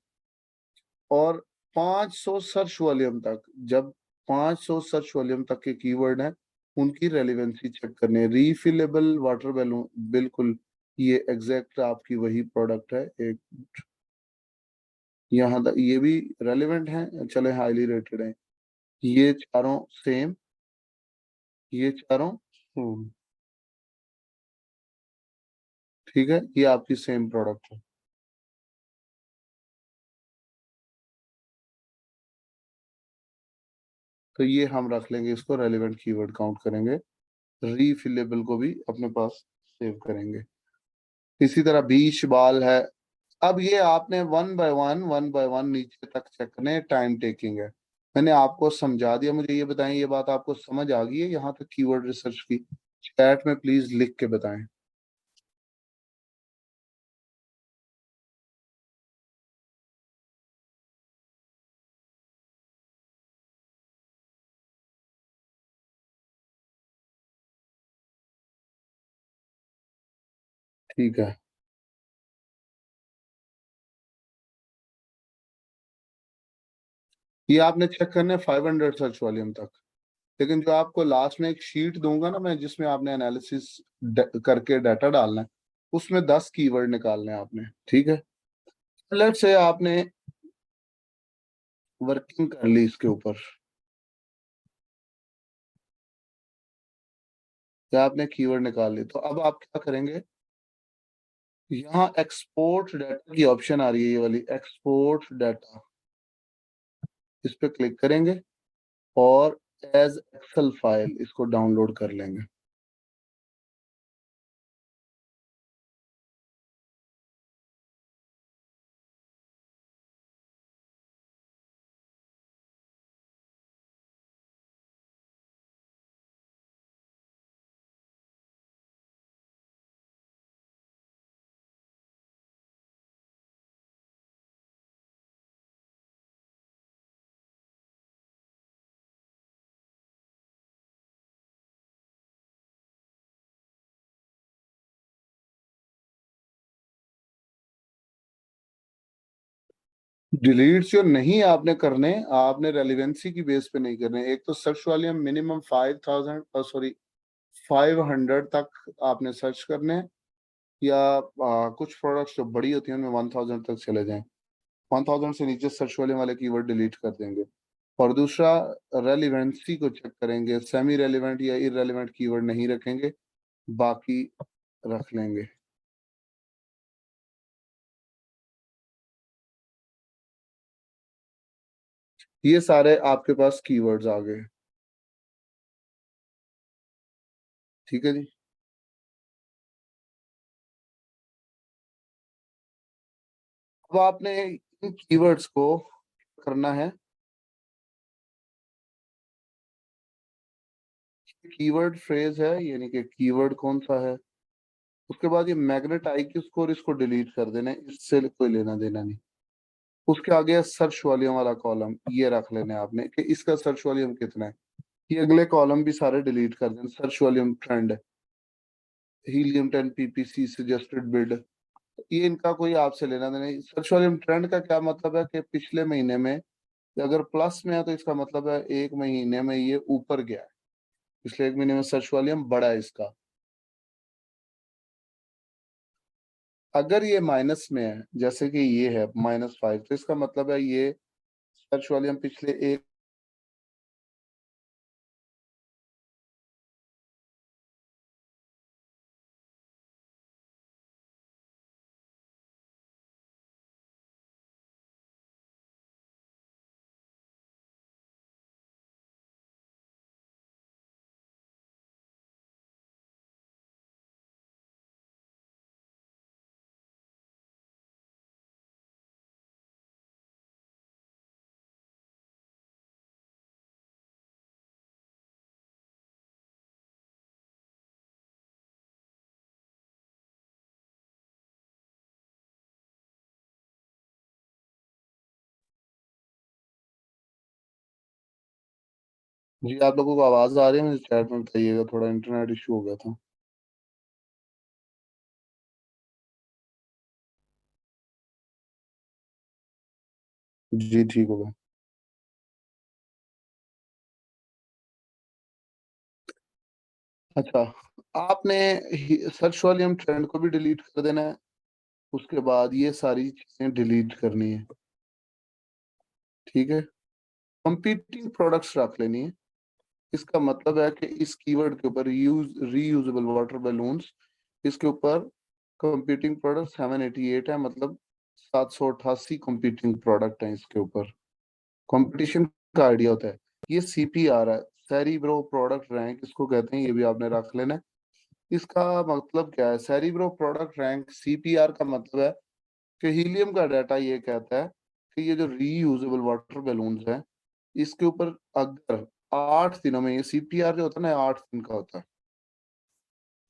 और 500 सर्च वॉल्यूम तक, जब 500 सर्च वॉल्यूम तक के कीवर्ड हैं, उनकी रेलेवेंसी चेक करनी है। रीफिलेबल वाटर बैलून, बिल्कुल ये एग्ज़ैक्ट आपकी वही प्रोडक्ट है। एक यहाँ तक ये भी रेलेवेंट हैं, चलें हाइली रेटेड हैं। ये चारों सेम, ये चारों ठीक है? ये आपकी सेम प्रोडक्ट है। तो ये हम रख लेंगे, इसको रेलेवेंट कीवर्ड काउंट करेंगे। रीफिलेबल को भी अपने पास सेव करेंगे। इसी तरह बीच बॉल है। अब ये आपने वन बाय वन नीचे तक चेक करने, टाइम टेकिंग है। मैंने आपको समझा दिया, मुझे ये बताएँ, ये बात आपको समझ आ गई है यहाँ तक कीवर्ड रिसर्च की? चैट में प्लीज़ लिख के बताएँ। ठीक है। ये आपने चेक करना है 500 सर्च वॉल्यूम तक। लेकिन जो आपको लास्ट में एक शीट दूँगा ना मैं, जिसमें आपने एनालिसिस करके डाटा डालना है, उसमें 10 कीवर्ड निकालने हैं आपने, ठीक है? लेट्स से आपने वर्किंग कर ली इसके ऊपर, या आपने कीवर्ड निकाल ली, तो अब आप क्या करेंगे, यहाँ एक्सपोर्ट डाटा की ऑप्शन आ रही है, ये वाली एक्सपोर्ट डाटा, इस पे क्लिक करेंगे और एज़ एक्सेल फाइल इसको डाउनलोड कर लेंगे। डिलीट जो नहीं आपने करने, आपने रेलिवेंसी की बेस पे नहीं करने। एक तो सर्च वॉल्यूम मिनिमम 5000 सॉरी 500 तक आपने सर्च करने हैं, या कुछ प्रोडक्ट्स जो बड़ी होती हैं उनमें 1000 तक चले जाएं। 1000 से नीचे सर्च वॉल्यूम वाले कीवर्ड डिलीट कर देंगे। और दूसरा, रेलिवेंसी को चेक करेंगे, सेमी रेलिवेंट या इररेलेवेंट कीवर्ड नहीं रखेंगे, बाकी रख लेंगे। ये सारे आपके पास कीवर्ड्स आ गए। ठीक है जी। अब आपने इन कीवर्ड्स को करना है, कीवर्ड फ्रेज है यानी कि कीवर्ड कौन सा है, उसके बाद ये मैग्नेट आई की स्कोर, इसको डिलीट कर देना है, इससे कोई लेना देना नहीं। उसके आगे है सर्च वॉल्यूम वाला कॉलम, ये रख लेना है आपने कि इसका सर्च वॉल्यूम कितना है। ये अगले कॉलम भी सारे डिलीट कर देना। Search volume trend, helium 10 PPC suggested bid, ये इनका कोई आपसे लेना देना नहीं। सर्च वॉल्यूम ट्रेंड का क्या मतलब है कि पिछले महीने में अगर प्लस में है तो इसका मतलब है एक महीने में ये ऊपर गया है, पिछले एक महीने में सर्च वॉल्यूम बढ़ा है इसका। अगर ये माइनस में है, जैसे कि ये है -5, तो इसका मतलब है ये सर्च वॉल्यूम पिछले एक, जी आप लोगों को आवाज आ रही है? मुझे चैट में बताइएगा, थोड़ा इंटरनेट इशू हो गया था। जी ठीक हो गया। अच्छा, आपने सर्च वॉल्यूम ट्रेंड को भी डिलीट कर देना है, उसके बाद ये सारी चीजें डिलीट करनी है। ठीक है। कंपीटिंग प्रोडक्ट्स रख लेनी है। इसका मतलब है कि इस कीवर्ड के ऊपर रीयूजेबल वाटर बैलून्स, इसके ऊपर कंपीटिंग प्रोडक्ट 788 है, मतलब 788 कंपीटिंग प्रोडक्ट हैं इसके ऊपर। कंपटीशन का आइडिया होता है। ये सीपीआर है, सेरिब्रो प्रोडक्ट रैंक इसको कहते हैं, ये भी आपने रख लेना है। इसका मतलब क्या है? सेरिब्रो प्रोडक्ट रैंक सीपीआर का मतलब है कि हीलियम का डाटा ये कहता है कि ये जो रीयूजेबल वाटर बैलून्स हैं, इसके ऊपर अगर 8 दिनों में, ये सीपीआर जो होता है ना 8 दिन का होता है,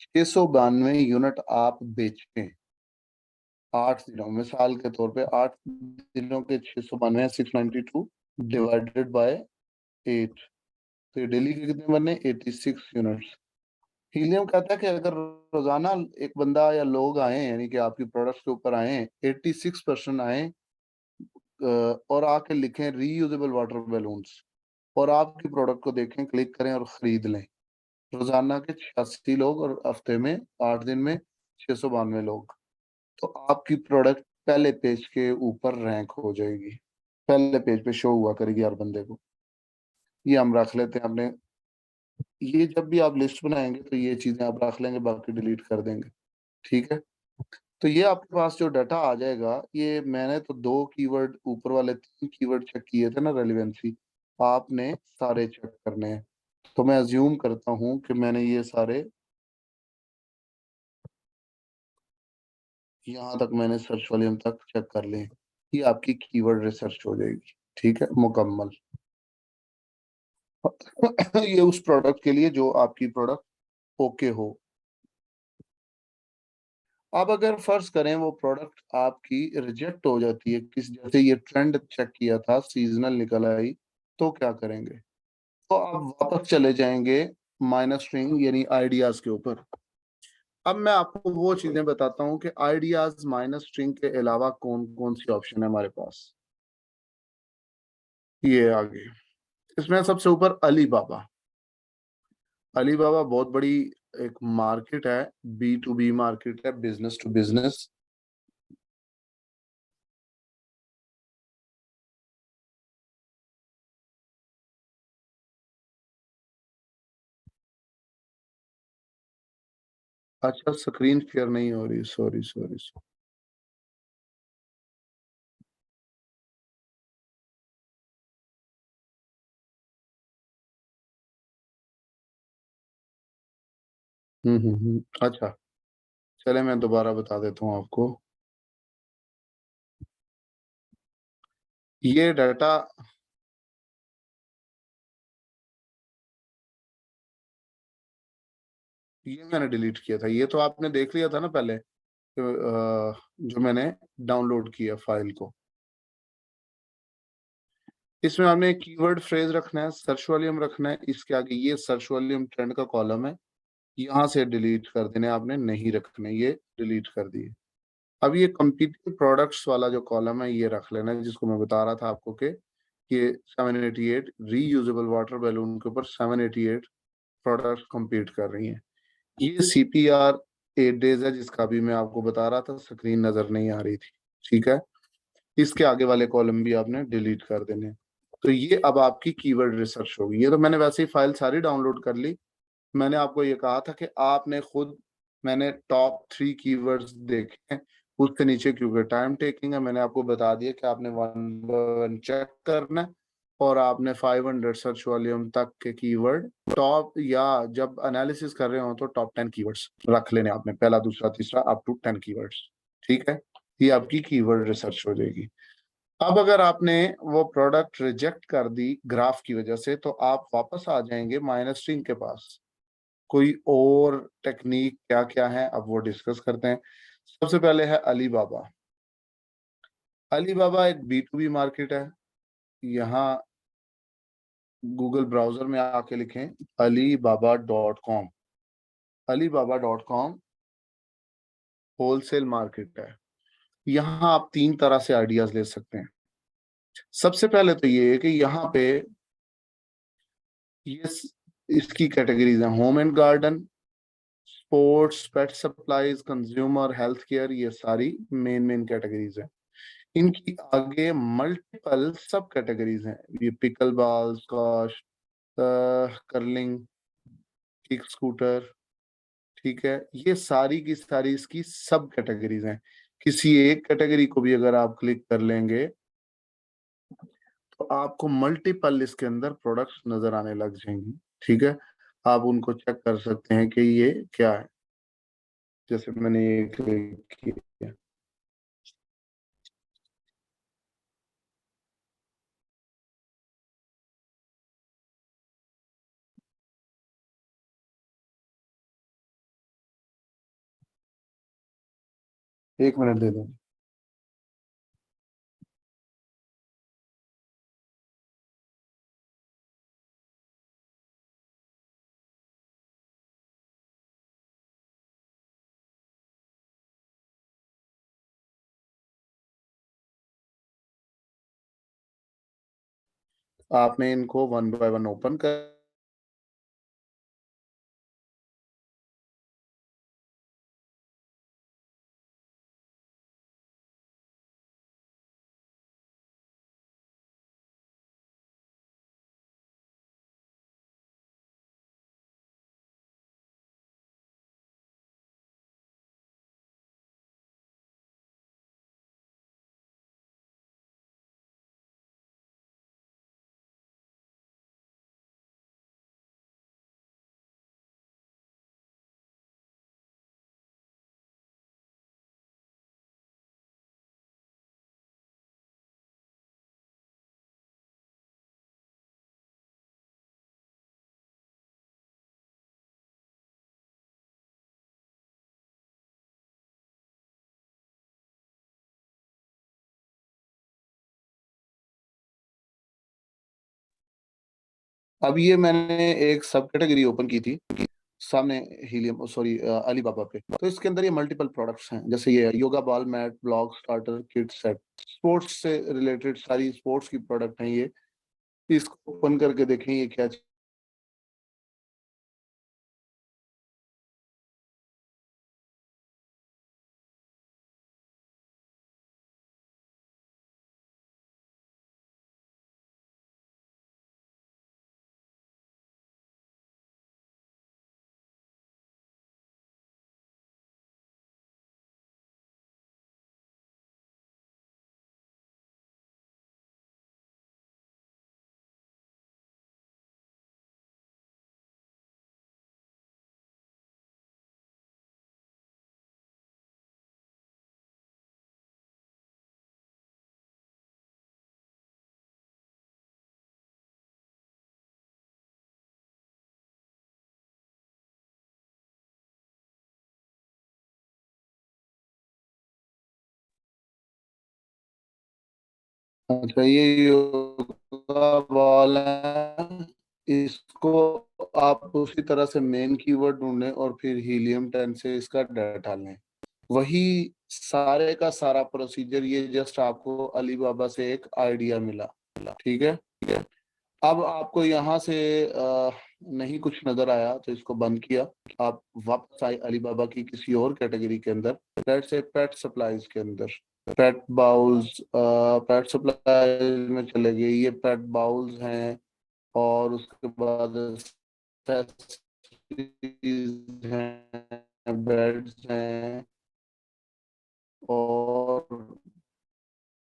692 यूनिट आप बेचें 8 दिनों में, मिसाल के तौर पे 8 दिनों के 692, 692 डिवाइडेड बाय 8, तो ये डेली के कितने बने? 86 यूनिट्स। हीलियम कहता है कि अगर रोजाना एक बंदा या लोग आए, यानी कि आपकी प्रोडक्ट्स के ऊपर आए, 86% आए और आके लिखें रीयूजेबल वाटर बैलून्स, और आपकी प्रोडक्ट को देखें, क्लिक करें और खरीद लें, रोजाना के 86 लोग और हफ्ते में 8 दिन में 692 लोग, तो आपकी प्रोडक्ट पहले पेज के ऊपर रैंक हो जाएगी, पहले पेज पे शो हुआ करेगी हर बंदे को। ये हम रख लेते हैं अपने, ये जब भी आप लिस्ट बनाएंगे तो ये चीजें आप रख लेंगे, बाकी डिलीट कर देंगे। ठीक है। तो ये आपके पास जो डाटा आ जाएगा, ये मैंने तो 2 कीवर्ड, ऊपर वाले 3 कीवर्ड चेक किए थे ना रेलिवेंसी, आपने सारे चेक करने हैं। तो मैं अज्यूम करता हूँ कि मैंने ये सारे, यहाँ तक मैंने सर्च वॉल्यूम तक चेक कर लिए, ये आपकी कीवर्ड रिसर्च हो जाएगी। ठीक है, मुकम्मल। ये उस प्रोडक्ट के लिए जो आपकी प्रोडक्ट ओके हो। अब अगर फर्ज करें वो प्रोडक्ट आपकी रिजेक्ट हो जाती है, किस जैसे ये ट्रेंड चेक किया था सीजनल निकल आई, तो क्या करेंगे? तो आप वापस चले जाएंगे माइनस स्ट्रिंग यानी आइडियाज के ऊपर। अब मैं आपको वो चीजें बताता हूँ कि आइडियाज माइनस स्ट्रिंग के अलावा कौन कौन सी ऑप्शन है हमारे पास। ये आगे इसमें सबसे ऊपर अली बाबा। अली बाबा बहुत बड़ी एक मार्केट है, B2B मार्केट है, बिजनेस टू बिजनेस। अच्छा, स्क्रीन शेयर नहीं हो रही, सॉरी सॉरी। अच्छा, चले मैं दोबारा बता देता हूँ आपको। ये डाटा ये मैंने डिलीट किया था, ये तो आपने देख लिया था ना पहले, जो मैंने डाउनलोड किया फाइल को। इसमें हमने कीवर्ड फ्रेज रखना है, सर्च वॉल्यूम रखना है, इसके आगे ये सर्च वॉल्यूम ट्रेंड का कॉलम है, यहाँ से डिलीट कर देने, आपने नहीं रखने, ये डिलीट कर दिए। अब ये कंपीटिंग प्रोडक्ट्स वाला जो कॉलम है ये रख लेना है, जिसको मैं बता रहा था आपको कि ये 788 रीयूजेबल वाटर बैलून के ऊपर 788 प्रोडक्ट्स compete कर रही हैं। ये CPR 8 डेज है, जिसका भी मैं आपको बता रहा था, स्क्रीन नजर नहीं आ रही थी। ठीक है, इसके आगे वाले कॉलम भी आपने डिलीट कर देने हैं। तो ये अब आपकी कीवर्ड रिसर्च होगी। ये तो मैंने वैसे ही फाइल सारी डाउनलोड कर ली। मैंने आपको ये कहा था कि आपने खुद, मैंने टॉप 3 कीवर्ड्स देखे हैं, उसके नीचे क्योंकि टाइम टेकिंग है, मैंने आपको बता दिया कि आपने वन बाय वन चेक करना है, और आपने 500 सर्च वॉल्यूम तक के कीवर्ड टॉप, या जब एनालिसिस कर रहे हो तो टॉप 10 कीवर्ड्स रख लेने आपने, पहला दूसरा तीसरा अप टू 10 कीवर्ड्स। ठीक है, ये आपकी कीवर्ड रिसर्च हो जाएगी। अब अगर आपने वो प्रोडक्ट रिजेक्ट कर दी ग्राफ की वजह से, तो आप वापस आ जाएंगे माइनस स्ट्रिंग के पास। कोई और टेक्निक क्या क्या है, अब वो डिस्कस करते हैं। सबसे पहले है अली बाबा। अली बाबा एक B2B मार्केट है। यहाँ गूगल ब्राउजर में आके लिखें alibaba.com। alibaba.com होलसेल मार्केट है। यहाँ आप 3 तरह से आइडियाज ले सकते हैं। सबसे पहले तो ये है कि यहाँ पे ये इसकी कैटेगरीज हैं, home and garden, sports, pet supplies, consumer health care, ये सारी मेन कैटेगरीज हैं। इनकी आगे मल्टीपल सब कैटेगरीज हैं, ये pickle ball, squash, curling, kick scooter. ठीक है, ये सारी की सारी इसकी सब कैटेगरीज हैं। किसी एक कैटेगरी को भी अगर आप क्लिक कर लेंगे तो आपको मल्टीपल इसके अंदर प्रोडक्ट्स नजर आने लग जाएंगी। ठीक है, आप उनको चेक कर सकते हैं कि ये क्या है। जैसे मैंने ये क्लिक किया, एक मिनट दे दो। आपने इनको वन बाय वन ओपन कर, अब ये मैंने एक सब कैटेगरी ओपन की थी सामने, हीलियम, सॉरी, अलीबाबा पे। तो इसके अंदर ये मल्टीपल प्रोडक्ट्स हैं, जैसे ये yoga ball mat, blog starter kit set, sports से रिलेटेड सारी स्पोर्ट्स की प्रोडक्ट हैं ये। इसको ओपन करके देखें ये क्या चीज। अच्छा, ये योगा बॉल है। इसको आप उसी तरह से मेन कीवर्ड ढूंढें और फिर हीलियम 10 से इसका डाटा लें। वही सारे का सारा प्रोसीजर, ये जस्ट आपको अलीबाबा से एक आइडिया मिला। ठीक है। अब आपको यहाँ से नहीं कुछ नजर आया तो इसको बंद किया। आप वापस आए अलीबाबा की किसी और कैटेगरी के अंदर, लेट्स से पेट सप्लाईज के अंदर। पेट बाउल्स, पेट सप्लाईज में चले गए, ये पेट बाउल्स हैं। और उसके बाद accessories हैं, बेड्स हैं, और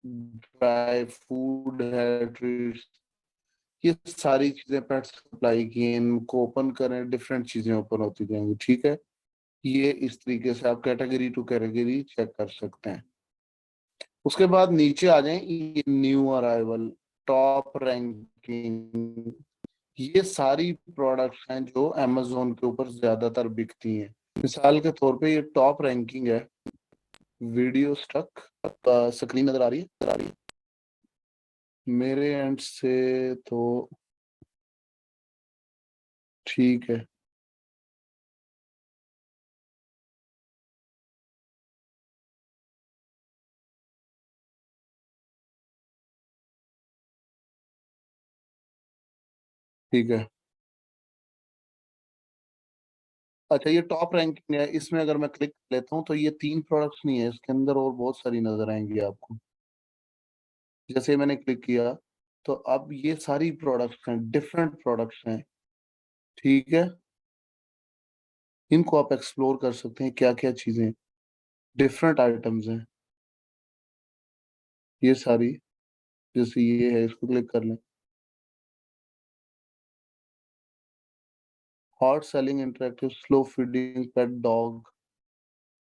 ड्राई फूड है, ट्रीट्स। ये सारी चीजें पेट सप्लाई की हैं। इनको ओपन करें, डिफरेंट चीजें ओपन होती जाएंगी। ठीक है। ये इस तरीके से आप कैटेगरी टू कैटेगरी चेक कर सकते हैं। उसके बाद नीचे आ जाएं, ये न्यू अराइवल, टॉप रैंकिंग। ये सारी प्रोडक्ट्स हैं जो अमेजोन के ऊपर ज्यादातर बिकती हैं। मिसाल के तौर पे ये टॉप रैंकिंग है। वीडियो स्टक, स्क्रीन नजर आ रही है? नजर आ रही है मेरे एंड से तो? ठीक है। ठीक है। अच्छा, ये टॉप रैंकिंग है। इसमें अगर मैं क्लिक लेता हूँ तो ये 3 प्रोडक्ट्स नहीं है, इसके अंदर और बहुत सारी नजर आएंगी आपको। जैसे ही मैंने क्लिक किया तो अब ये सारी प्रोडक्ट्स हैं, डिफरेंट प्रोडक्ट्स हैं। ठीक है। इनको आप एक्सप्लोर कर सकते हैं, क्या क्या चीजें, डिफरेंट आइटम्स हैं ये सारी। जैसे ये है, इसको क्लिक कर लें। Hot selling interactive slow feeding pet dog.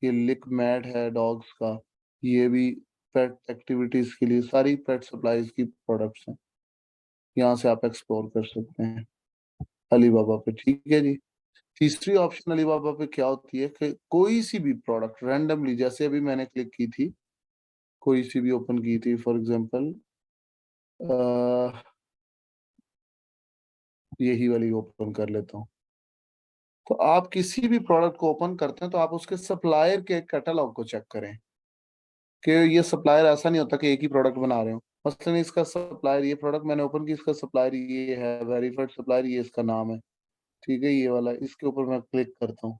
ये लिक मैट है डॉग्स का। ये भी पेट एक्टिविटीज के लिए सारी पेट सप्लाईज की प्रोडक्ट्स हैं। यहाँ से आप एक्सप्लोर कर सकते हैं अलीबाबा पे। ठीक है जी। तीसरी ऑप्शन अलीबाबा पे क्या होती है कि कोई सी भी प्रोडक्ट रैंडमली, जैसे अभी मैंने क्लिक की थी, कोई सी भी ओपन की थी, फॉर एग्जांपल यही वाली ओपन कर लेता हूँ। तो आप किसी भी प्रोडक्ट को ओपन करते हैं तो आप उसके सप्लायर के कैटलॉग को चेक करें कि ये सप्लायर, ऐसा नहीं होता कि एक ही प्रोडक्ट बना रहे हो। मसलन इसका सप्लायर, ये प्रोडक्ट मैंने ओपन की, इसका सप्लायर ये है, वेरीफाइड सप्लायर, ये इसका नाम है। ठीक है, ये वाला, इसके ऊपर मैं क्लिक करता हूँ।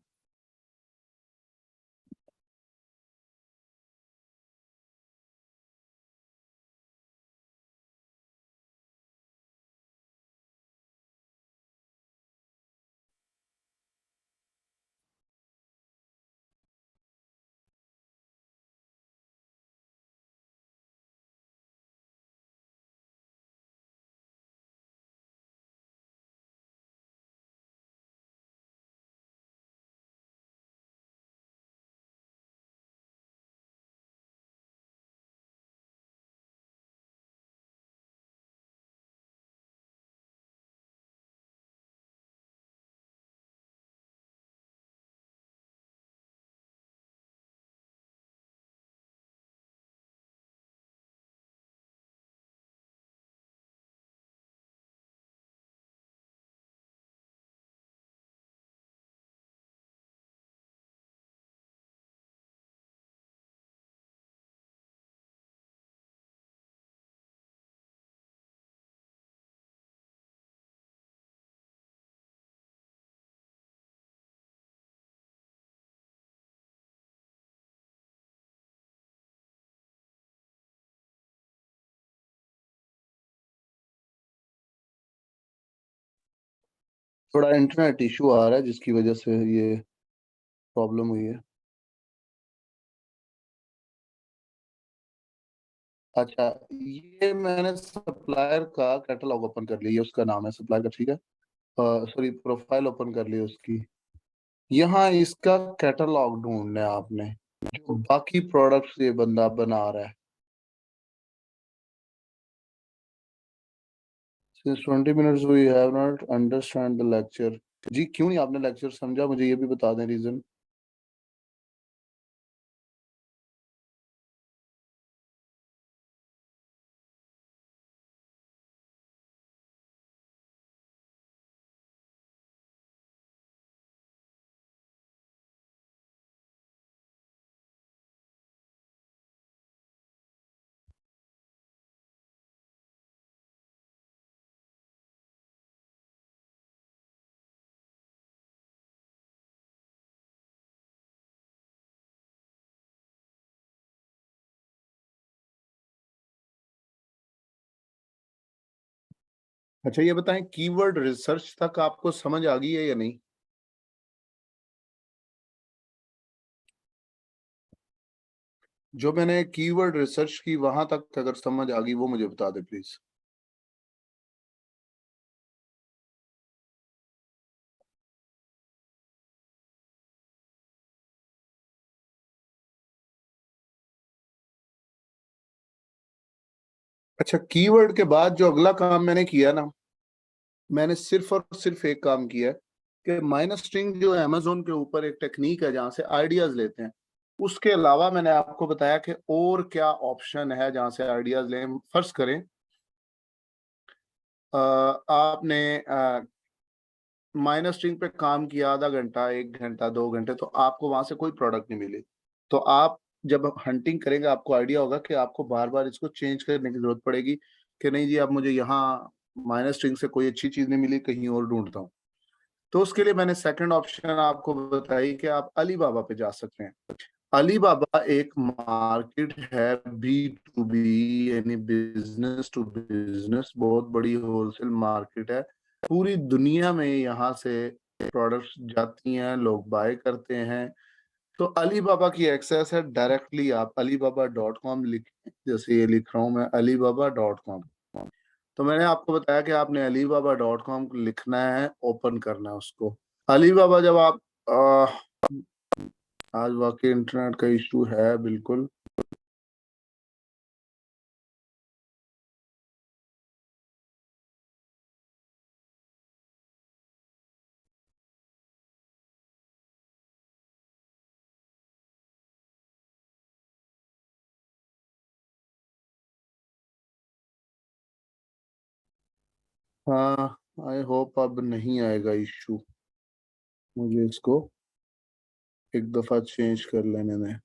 थोड़ा इंटरनेट इशू आ रहा है जिसकी वजह से ये प्रॉब्लम हुई है। अच्छा, ये मैंने सप्लायर का कैटलॉग ओपन कर लिया, ये उसका नाम है सप्लायर का, ठीक है। सॉरी, प्रोफाइल ओपन कर ली उसकी। यहाँ इसका कैटलॉग ढूंढना है आपने, जो बाकी प्रोडक्ट्स ये बंदा बना रहा है। Since 20 minutes we have not understand the lecture। जी क्यों नहीं आपने लेक्चर समझा, मुझे ये भी बता दें रीजन। अच्छा ये बताएं, कीवर्ड रिसर्च तक आपको समझ आ गई है या नहीं? जो मैंने कीवर्ड रिसर्च की वहां तक अगर समझ आ गई वो मुझे बता दे प्लीज। अच्छा, कीवर्ड के बाद जो अगला काम मैंने किया ना, मैंने सिर्फ और सिर्फ एक काम किया है कि माइनस स्ट्रिंग जो अमेजोन के ऊपर एक टेक्निक है जहां से आइडियाज लेते हैं, उसके अलावा मैंने आपको बताया कि और क्या ऑप्शन है जहां से आइडियाज लें। फर्ज करें आपने माइनस स्ट्रिंग पे काम किया आधा घंटा, 1 घंटा, 2 घंटे, तो आपको वहां से कोई प्रोडक्ट नहीं मिली। तो आप जब हंटिंग करेंगे आपको आइडिया होगा कि आपको बार बार इसको चेंज करने की जरूरत पड़ेगी कि नहीं जी अब मुझे यहाँ माइनस स्ट्रिंग से कोई अच्छी चीज नहीं मिली, कहीं और ढूंढता हूँ। तो उसके लिए मैंने सेकंड ऑप्शन आपको बताई कि आप अलीबाबा पे जा सकते हैं। अलीबाबा एक मार्केट है B2B, यानी बिजनेस टू बिजनेस, बहुत बड़ी होलसेल मार्केट है। पूरी दुनिया में यहाँ से प्रोडक्ट्स जाती हैं, लोग बाय करते हैं। तो अलीबाबा की एक्सेस है, डायरेक्टली आप alibaba.com लिखें, जैसे ये लिख रहा हूँ मैं alibaba.com। तो मैंने आपको बताया कि आपने alibaba.com लिखना है, ओपन करना है उसको। अलीबाबा जब आप आज वाकई इंटरनेट का इशू है बिल्कुल। हाँ, आई होप अब नहीं आएगा इशू। मुझे इसको एक दफा चेंज कर लेने में।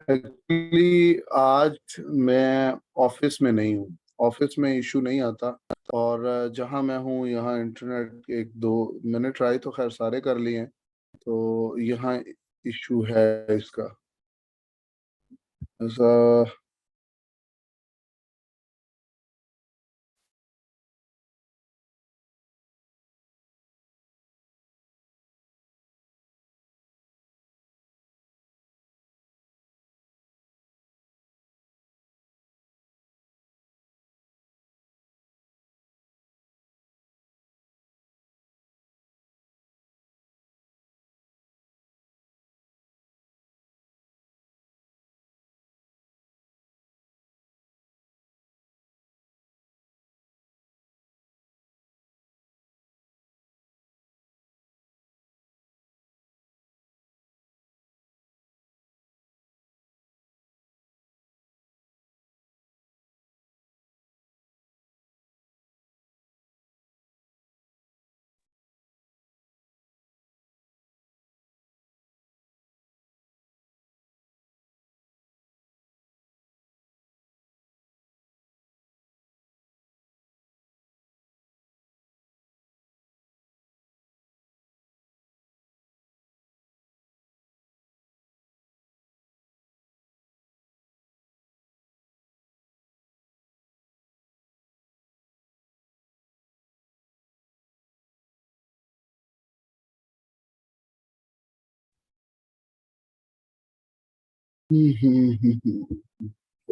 एक्चुअली आज मैं ऑफिस में नहीं हूँ, ऑफिस में इशू नहीं आता। और जहाँ मैं हूँ यहाँ इंटरनेट एक दो मैंने ट्राई तो खैर सारे कर लिए हैं, तो यहाँ इशू है इसका ऐसा।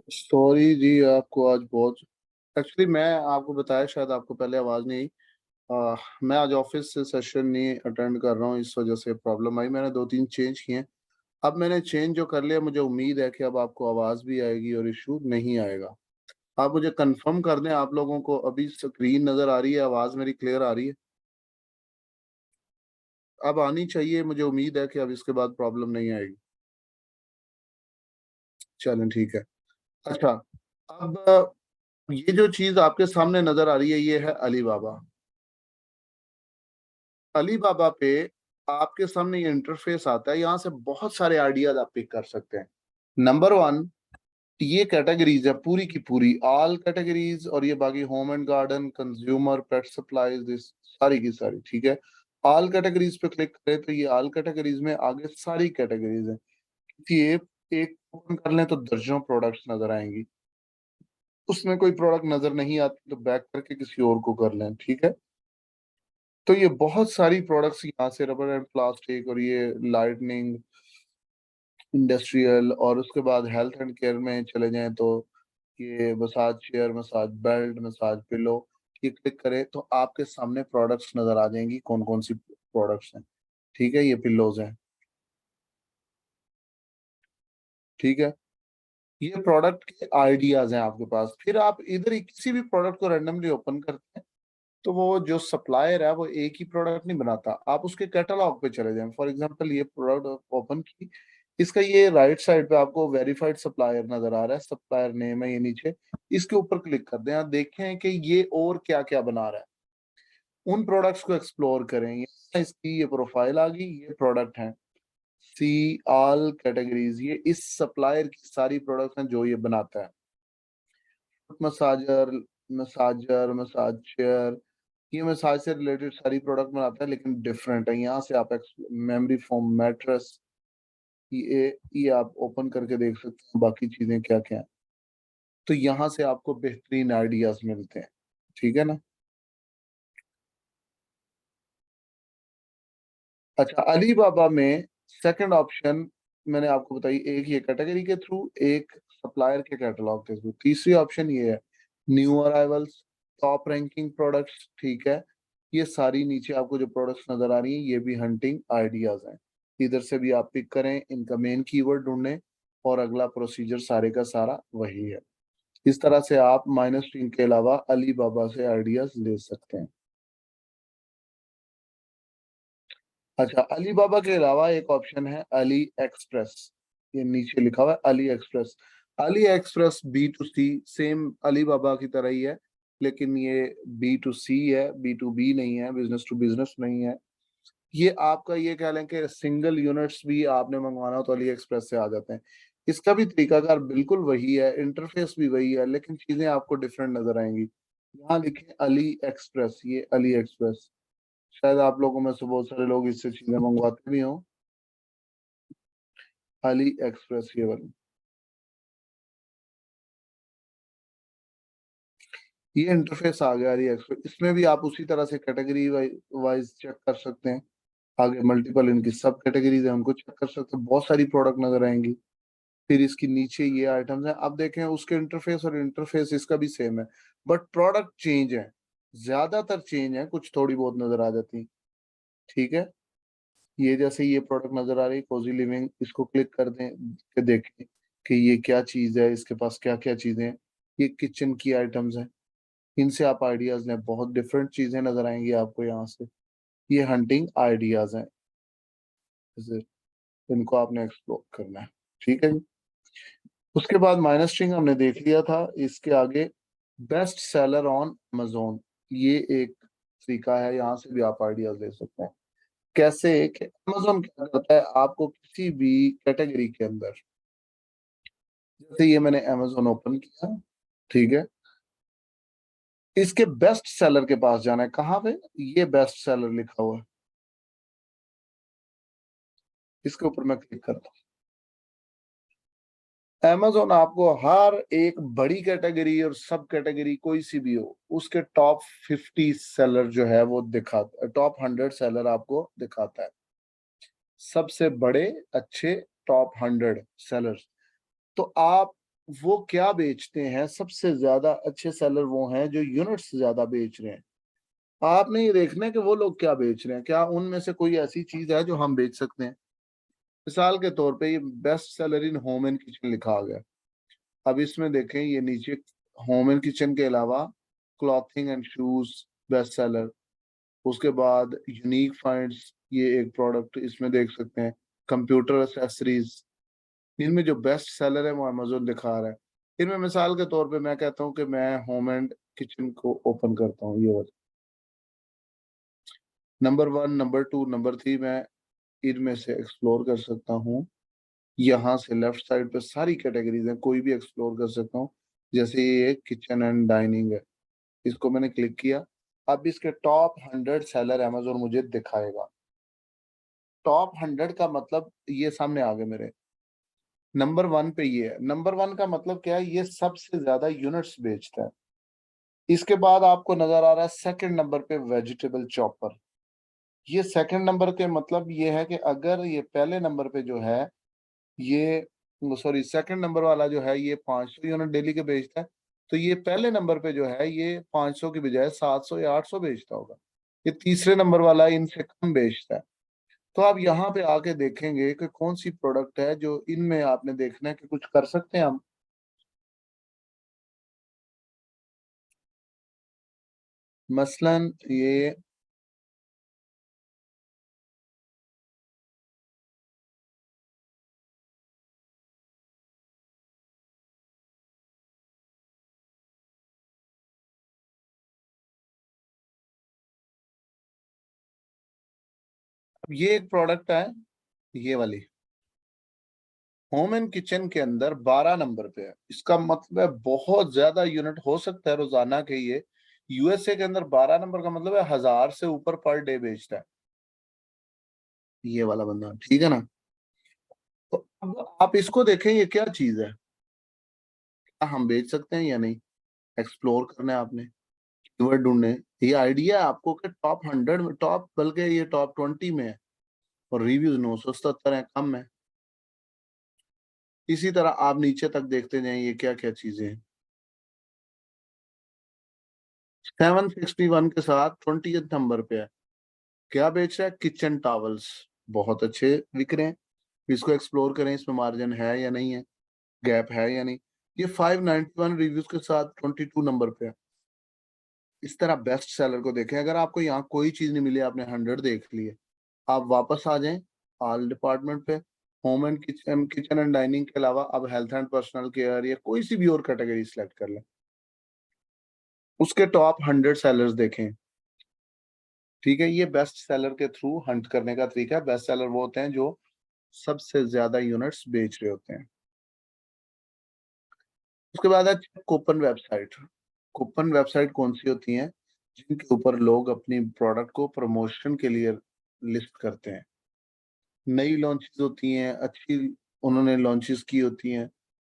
सॉरी जी, आपको आज बहुत एक्चुअली मैं आपको बताया, शायद आपको पहले आवाज नहीं आई। मैं आज ऑफिस से सेशन नहीं अटेंड कर रहा हूँ, इस वजह से प्रॉब्लम आई। मैंने दो तीन चेंज किए हैं। अब मैंने चेंज जो कर लिया, मुझे उम्मीद है कि अब आपको आवाज भी आएगी और इशू नहीं आएगा। आप मुझे कंफर्म कर दें, आप लोगों को अभी स्क्रीन नजर आ रही है, आवाज मेरी क्लियर आ रही है? अब आनी चाहिए, मुझे उम्मीद है कि अब इसके बाद प्रॉब्लम नहीं आएगी। चलें ठीक है। अच्छा, अब ये जो चीज आपके सामने नजर आ रही है, ये है अली बाबा। अली बाबा पे आपके सामने ये इंटरफेस आता है, यहाँ से बहुत सारे आइडियाज आप पिक कर सकते हैं। नंबर वन, ये कैटेगरीज है पूरी की पूरी, ऑल कैटेगरीज, और ये बाकी home and garden, consumer, pet supplies, this सारी की सारी, ठीक है। ऑल कैटेगरीज पे क्लिक करें तो ये ऑल कैटेगरीज में आगे सारी कैटेगरीज हैं। किसी एक ओपन कर लें तो दर्जनों प्रोडक्ट्स नजर आएंगी। उसमें कोई प्रोडक्ट नजर नहीं आती तो बैक करके किसी और को कर लें, ठीक है। तो ये बहुत सारी प्रोडक्ट्स यहाँ से, रबर एंड प्लास्टिक, और ये लाइटनिंग, इंडस्ट्रियल, और उसके बाद हेल्थ एंड केयर में चले जाएं तो ये massage chair, massage belt, massage pillow, ये क्लिक करें तो आपके सामने प्रोडक्ट्स नजर आ जाएंगी, कौन कौन सी प्रोडक्ट्स हैं। ठीक है, ये पिल्लोज हैं, ठीक है। ये प्रोडक्ट के आइडियाज हैं आपके पास। फिर आप इधर ही किसी भी प्रोडक्ट को रैंडमली ओपन करते हैं तो वो जो सप्लायर है वो एक ही प्रोडक्ट नहीं बनाता, आप उसके कैटलॉग पे चले जाएं। फॉर एग्जांपल ये प्रोडक्ट ओपन की, इसका ये राइट साइड पे आपको वेरीफाइड सप्लायर नजर आ रहा है, सप्लायर नेम है ये नीचे, इसके ऊपर क्लिक कर दें। आप देखें कि ये और क्या क्या बना रहा है, उन प्रोडक्ट्स को एक्सप्लोर करें। इसकी ये प्रोफाइल आ गई, ये प्रोडक्ट है, सी ऑल कैटेगरीज, ये इस सप्लायर की सारी प्रोडक्ट्स हैं जो ये बनाता है। मसाजर, मसाज चेयर, ये मसाज से रिलेटेड सारी प्रोडक्ट बनाता है लेकिन डिफरेंट है। यहाँ से आप मेमोरी फोम मैट्रेस, ये ये आप ओपन करके देख सकते हैं बाकी चीजें क्या क्या हैं। तो यहाँ से आपको बेहतरीन आइडियाज मिलते हैं, ठीक है ना। अच्छा, अली बाबा में सेकंड ऑप्शन मैंने आपको बताई, एक ये कैटेगरी के थ्रू, एक सप्लायर के कैटलॉग के थ्रू। तीसरी ऑप्शन ये है new arrivals, top ranking products, ठीक है। ये सारी नीचे आपको जो प्रोडक्ट्स नजर आ रही हैं ये भी हंटिंग आइडियाज हैं। इधर से भी आप पिक करें, इनका मेन कीवर्ड ढूंढें, और अगला प्रोसीजर सारे का सारा वही है। इस तरह से आप माइनस स्ट्रिंग के अलावा अली बाबा से आइडियाज ले सकते हैं। अच्छा, अली बाबा के अलावा एक ऑप्शन है अली एक्सप्रेस। ये नीचे लिखा हुआ है AliExpress. AliExpress B to C, same Alibaba की तरह ही है, लेकिन ये बी टू सी है, बी टू बी नहीं है, बिजनेस टू बिजनेस नहीं है। ये आपका ये कह लें कि सिंगल यूनिट्स भी आपने मंगवाना हो तो अली एक्सप्रेस से आ जाते हैं। इसका भी तरीकाकार बिल्कुल वही है, इंटरफेस भी वही है, लेकिन चीजें आपको डिफरेंट नजर आएंगी। यहाँ लिखे अली एक्सप्रेस, ये अली एक्सप्रेस, शायद आप लोगों में से बहुत सारे लोग इससे चीजें मंगवाते भी हों। अली एक्सप्रेस ये वाली, ये इंटरफेस आ गया अली एक्सप्रेस। इसमें भी आप उसी तरह से कैटेगरी वाइज चेक कर सकते हैं। आगे मल्टीपल इनकी सब कैटेगरीज है, उनको चेक कर सकते हैं, बहुत सारी प्रोडक्ट नजर आएंगी। फिर इसकी नीचे ये आइटम्स हैं, आप देखें उसके इंटरफेस और इंटरफेस इसका भी सेम है, बट प्रोडक्ट चेंज है, ज्यादातर चेंज है, कुछ थोड़ी बहुत नजर आ जाती। ठीक है, ये जैसे ये प्रोडक्ट नजर आ रही है कोजी लिविंग, इसको क्लिक कर दें कि देखें कि ये क्या चीज है, इसके पास क्या क्या चीजें हैं। ये किचन की आइटम्स हैं, इनसे आप आइडियाज लें, बहुत डिफरेंट चीजें नजर आएंगी आपको यहाँ से। ये हंटिंग आइडियाज हैं, जैसे इनको आपने एक्सप्लोर करना है। ठीक है जी। उसके बाद माइनस स्ट्रिंग हमने देख लिया था। इसके आगे बेस्ट सेलर ऑन अमेजोन, ये एक तरीका है, यहाँ से भी आप आइडियाज ले सकते हैं। कैसे कि अमेजोन क्या करता है, आपको किसी भी कैटेगरी के अंदर, जैसे ये मैंने अमेजोन ओपन किया, ठीक है, इसके बेस्ट सेलर के पास जाना है। कहाँ पे, ये बेस्ट सेलर लिखा हुआ है, इसके ऊपर मैं क्लिक करता हूँ। अमेजोन आपको हर एक बड़ी कैटेगरी और सब कैटेगरी कोई सी भी हो, उसके टॉप 50 सेलर जो है वो दिखाता है, टॉप 100 सेलर आपको दिखाता है, सबसे बड़े अच्छे टॉप 100 सेलर्स। तो आप वो क्या बेचते हैं, सबसे ज्यादा अच्छे सेलर वो हैं जो यूनिट्स ज्यादा बेच रहे हैं। आपने ये देखना है कि वो लोग क्या बेच रहे हैं, क्या उनमें से कोई ऐसी चीज है जो हम बेच सकते हैं। मिसाल के तौर पे ये best seller in home and kitchen लिखा आ गया। अब इसमें देखें, ये नीचे होम एंड किचन के अलावा clothing and shoes best seller, उसके बाद यूनिक फाइंड्स, ये एक प्रोडक्ट इसमें देख सकते हैं, कंप्यूटर एसेसरीज। इनमें जो बेस्ट सेलर है वो अमेजोन दिखा रहा है। इनमें मिसाल के तौर पे मैं कहता हूँ कि मैं होम एंड किचन को ओपन करता हूँ, ये वाला नंबर 1, नंबर 2, नंबर 3, मैं इनमें से एक्सप्लोर कर सकता हूँ। यहाँ से लेफ्ट साइड पे सारी कैटेगरीज हैं, कोई भी एक्सप्लोर कर सकता हूँ। जैसे ये किचन एंड डाइनिंग है, इसको मैंने क्लिक किया, अब इसके टॉप 100 सेलर अमेजोन मुझे दिखाएगा। टॉप 100 का मतलब ये सामने आ गए मेरे। नंबर 1 पे ये है, नंबर 1 का मतलब क्या है, ये सबसे ज्यादा यूनिट्स बेचता है। इसके बाद आपको नजर आ रहा है सेकंड नंबर पे वेजिटेबल चॉपर। ये सेकंड नंबर के मतलब ये है कि अगर ये पहले नंबर पे जो है, ये सॉरी सेकंड नंबर वाला जो है ये 500 यूनिट डेली के बेचता है, तो ये पहले नंबर पे जो है ये 500 की बजाय 700 या 800 बेचता होगा। ये तीसरे नंबर वाला इनसे कम बेचता है। तो आप यहाँ पे आके देखेंगे कि कौन सी प्रोडक्ट है जो इनमें आपने देखना है कि कुछ कर सकते हैं हम। मसलन ये एक प्रोडक्ट है, ये वाली होम एंड किचन के अंदर 12 नंबर पे है। इसका मतलब है बहुत ज्यादा यूनिट हो सकता है रोजाना के ये। यूएसए के अंदर 12 नंबर का मतलब है 1000 से ऊपर पर डे बेचता है ये वाला बंदा, ठीक है ना। तो अब आप इसको देखें, ये क्या चीज है, क्या हम बेच सकते हैं या नहीं, एक्सप्लोर करना है आपने, कीवर्ड ढूंढने हैं। ये आइडिया है आपको कि टॉप 100 में, टॉप बल्कि ये टॉप 20 में है, और रिव्यूज 977 है, कम है। इसी तरह आप नीचे तक देखते जाएं, ये क्या क्या चीजें हैं। 761 के साथ 20th नंबर पे है, क्या बेच रहा है, किचन टॉवल्स, बहुत अच्छे बिक रहे हैं। इसको एक्सप्लोर करें, इसमें मार्जिन है या नहीं है, गैप है या नहीं। ये 591 रिव्यूज के साथ 22 नंबर पे है। इस तरह बेस्ट सेलर को देखें। अगर आपको यहाँ कोई चीज नहीं मिली, आपने 100 देख लिए, आप वापस आ जाएं ऑल डिपार्टमेंट पे। Home and kitchen, kitchen and dining के अलावा अब हेल्थ एंड पर्सनल केयर या कोई सी भी और कैटेगरी सिलेक्ट कर लें, उसके टॉप 100 सेलर्स देखें। ठीक है, ये बेस्ट सेलर के थ्रू हंट करने का तरीका है। बेस्ट सेलर वो होते हैं जो सबसे ज्यादा यूनिट्स बेच रहे होते हैं। उसके बाद है कूपन वेबसाइट। कूपन वेबसाइट कौन सी होती हैं? जिनके ऊपर लोग अपनी प्रोडक्ट को प्रमोशन के लिए लिस्ट करते हैं। नई लॉन्चेस होती हैं, अच्छी उन्होंने लॉन्चेस की होती हैं,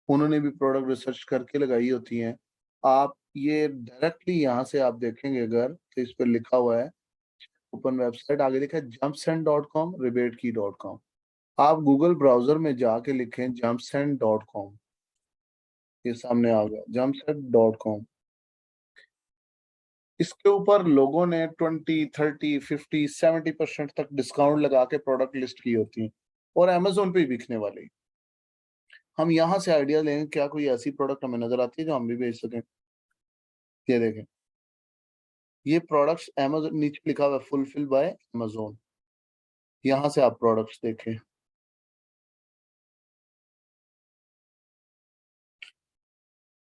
उन्होंने भी प्रोडक्ट रिसर्च करके लगाई होती हैं। आप ये डायरेक्टली यहाँ से आप देखेंगे अगर, तो इस पे लिखा हुआ है ओपन वेबसाइट, आगे लिखा है jumpsend.com, rebateki.com। आप गूगल ब्राउज़र में जाके लिखें jumpsend.com, ये सामने आ गया jumpsend.com। इसके ऊपर लोगों ने 20, 30, 50, 70% तक डिस्काउंट लगा के प्रोडक्ट लिस्ट की होती हैं और अमेज़न पे ही बिकने वाली। हम यहाँ से आइडिया लेंगे, क्या कोई ऐसी प्रोडक्ट हमें नज़र आती है जो हम भी बेच सकें? ये देखें, ये प्रोडक्ट्स अमेज़न नीचे लिखा हुआ है फुलफिल बाय अमेज़न। यहाँ से आप प्रोडक्ट्स देखें।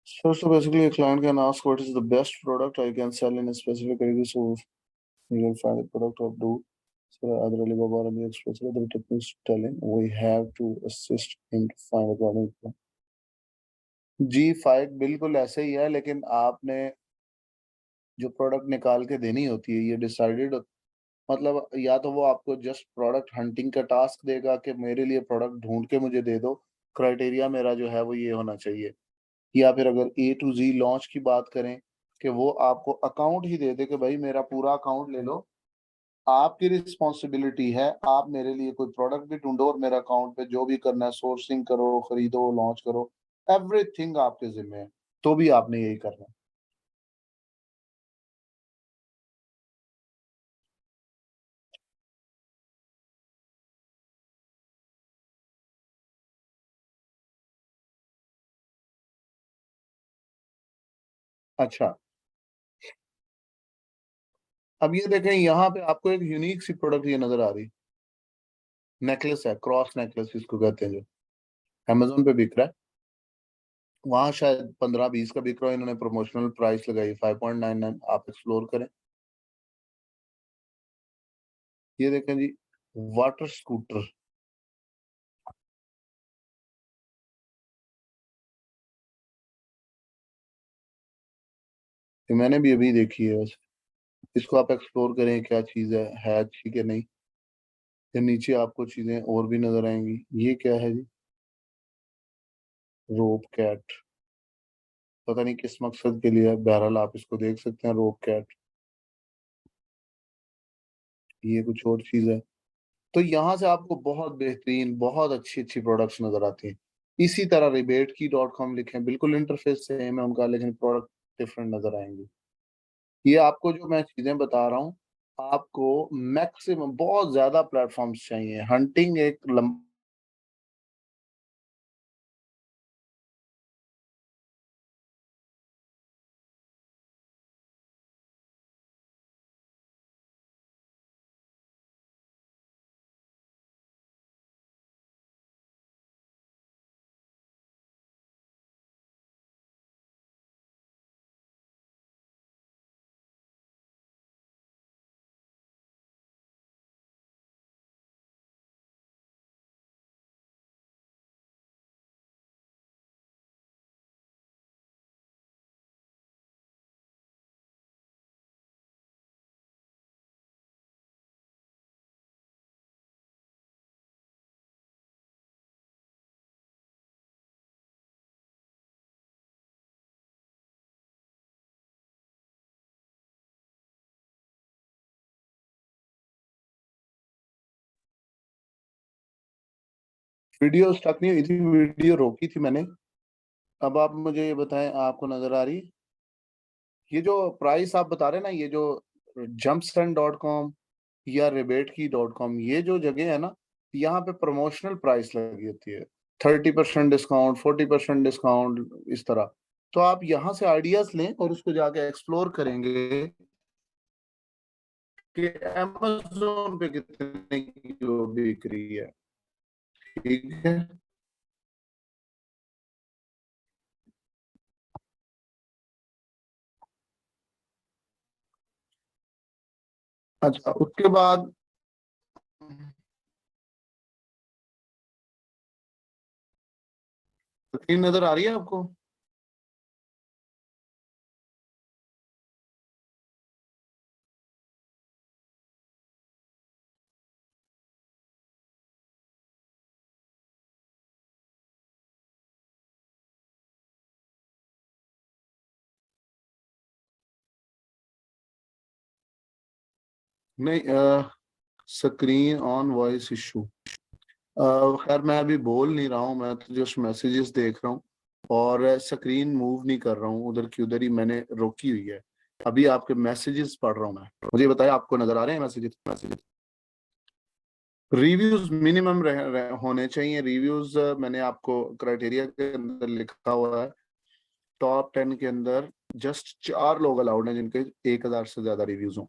So basically a client can ask what is the best product I can sell in a specific area, so you will find the product or do. So other Alibaba or AliExpress, other techniques telling we have to assist him to find a product। जी, फाइट बिल्कुल ऐसे ही है, लेकिन आपने जो प्रोडक्ट निकाल के देनी होती है, ये डिसाइडेड मतलब या तो वो आपको जस्ट प्रोडक्ट हंटिंग का टास्क देगा कि मेरे लिए प्रोडक्ट ढूँढ के मुझे दे दो, क्राइटेरिया मेरा जो है वो ये होना चाहिए। या फिर अगर ए टू ज़ी लॉन्च की बात करें कि वो आपको अकाउंट ही दे दे कि भाई मेरा पूरा अकाउंट ले लो, आपकी रिस्पॉन्सिबिलिटी है, आप मेरे लिए कोई प्रोडक्ट भी ढूँढो और मेरे अकाउंट पे जो भी करना है सोर्सिंग करो, खरीदो, लॉन्च करो, एवरीथिंग आपके ज़िम्मे है, तो भी आपने यही करना है। अच्छा, अब ये देखें यहाँ पे आपको एक यूनिक सी प्रोडक्ट ये नज़र आ रही, नेकलेस है, क्रॉस नेकलेस जिसको कहते हैं जो, अमेज़न पे बिक रहा है। वहाँ शायद 15-20 का बिक रहा है, इन्होंने प्रमोशनल प्राइस लगाई 5.99, आप एक्सप्लोर करें। ये देखें जी, वाटर स्कूटर, ये मैंने भी अभी देखी है बस। इसको आप एक्सप्लोर करें क्या चीज़ है अच्छी कि नहीं। फिर नीचे आपको चीज़ें और भी नज़र आएँगी। ये क्या है जी? रोप कैट, पता नहीं किस मकसद के लिए है, बहरहाल आप इसको देख सकते हैं रोप कैट, ये कुछ और चीज़ है। तो यहाँ से आपको बहुत बेहतरीन, बहुत अच्छी-अच्छी प्रोडक्ट्स नज़र आती हैं। इसी तरह rebateki.com लिखें, बिल्कुल इंटरफ़ेस सेम है उनका, लेकिन प्रोडक्ट डिफरेंट नज़र आएँगी। ये आपको जो मैं चीज़ें बता रहा हूँ, आपको मैक्सिमम बहुत ज़्यादा प्लेटफ़ॉर्म्स चाहिए। हंटिंग एक लम वीडियो स्टक नहीं हुई थी, वीडियो रोकी थी मैंने। अब आप मुझे ये बताएँ, आपको नज़र आ रही है? ये जो प्राइस आप बता रहे हैं ना, ये जो jumpstart.com या rebateki.com, ये जो जगह है ना, यहाँ पे प्रमोशनल प्राइस लगी होती है। 30% डिस्काउंट, 40% डिस्काउंट, इस तरह। तो आप यहाँ से आइडियाज़ लें और उसको जाके एक्सप्लोर करेंगे कि अमेज़न पे कितने की वो बिक रही है। ठीक है? अच्छा, उसके बाद स्क्रीन नज़र आ रही है आपको? नहीं, स्क्रीन ऑन वॉइस इशू। खैर मैं अभी बोल नहीं रहा हूँ, मैं तो जस्ट मैसेजेस देख रहा हूँ और स्क्रीन मूव नहीं कर रहा हूँ, उधर की उधर ही मैंने रोकी हुई है। अभी आपके मैसेजेस पढ़ रहा हूँ मैं। मुझे बताइए, आपको नजर आ रहे हैं मैसेजेस? रिव्यूज मिनिमम होने चाहिए। रिव्यूज मैंने आपको क्राइटेरिया के अंदर लिखा हुआ है। टॉप 10 के अंदर जस्ट 4 लोग अलाउड हैं जिनके 1,000 से ज्यादा रिव्यूज हों।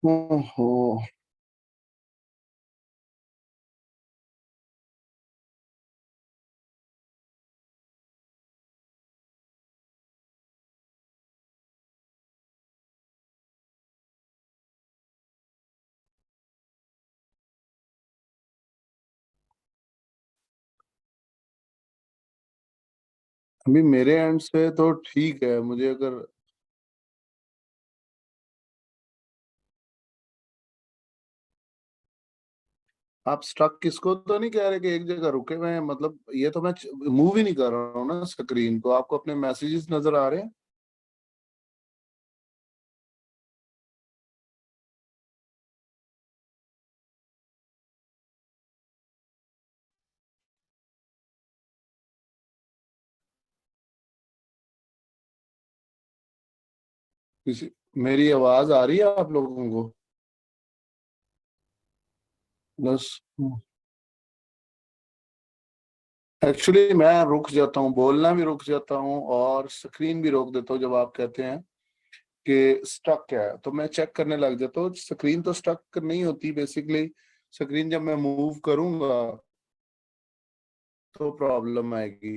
ओहो। अभी मेरे एंड से तो ठीक है, मुझे अगर आप स्टक किसको तो नहीं कह रहे कि एक जगह रुके हुए हैं, मतलब ये तो मैं मूव ही नहीं कर रहा हूँ ना स्क्रीन को, आपको अपने मैसेजेस नजर आ रहे हैं? किसी मेरी आवाज आ रही है आप लोगों को? बस एक्चुअली मैं रुक जाता हूँ, बोलना भी रुक जाता हूँ और स्क्रीन भी रोक देता हूँ जब आप कहते हैं कि स्टक है, तो मैं चेक करने लग जाता हूँ। स्क्रीन तो स्टक नहीं होती बेसिकली। स्क्रीन जब मैं मूव करूंगा तो प्रॉब्लम आएगी।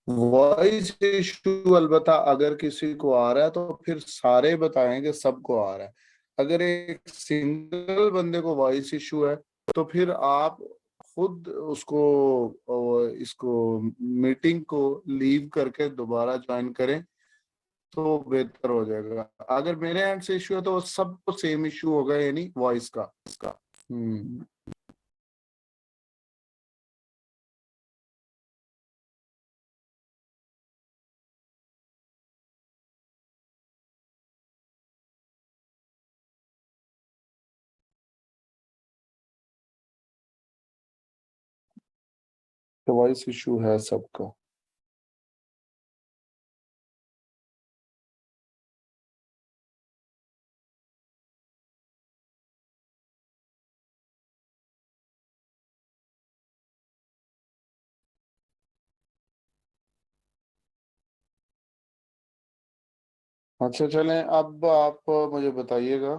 वॉइस इशू अलबत्ता अगर किसी को आ रहा है तो फिर सारे बताएंगे सबको आ रहा है। अगर एक सिंगल बंदे को वॉइस इशू है तो फिर आप खुद उसको इसको मीटिंग को लीव करके दोबारा ज्वाइन करें तो बेहतर हो जाएगा। अगर मेरे एंड से इशू है तो सबको सेम इशू होगा, यानी वॉइस का इसका। हम्म। तो वॉइस इशू है सबका। अच्छा चलें, अब आप मुझे बताइएगा।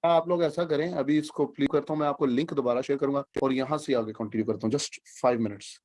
आप लोग ऐसा करें, अभी इसको प्ले करता हूँ, मैं आपको लिंक दोबारा शेयर करूंगा और यहाँ से आगे कंटिन्यू करता हूँ, जस्ट 5 मिनट्स।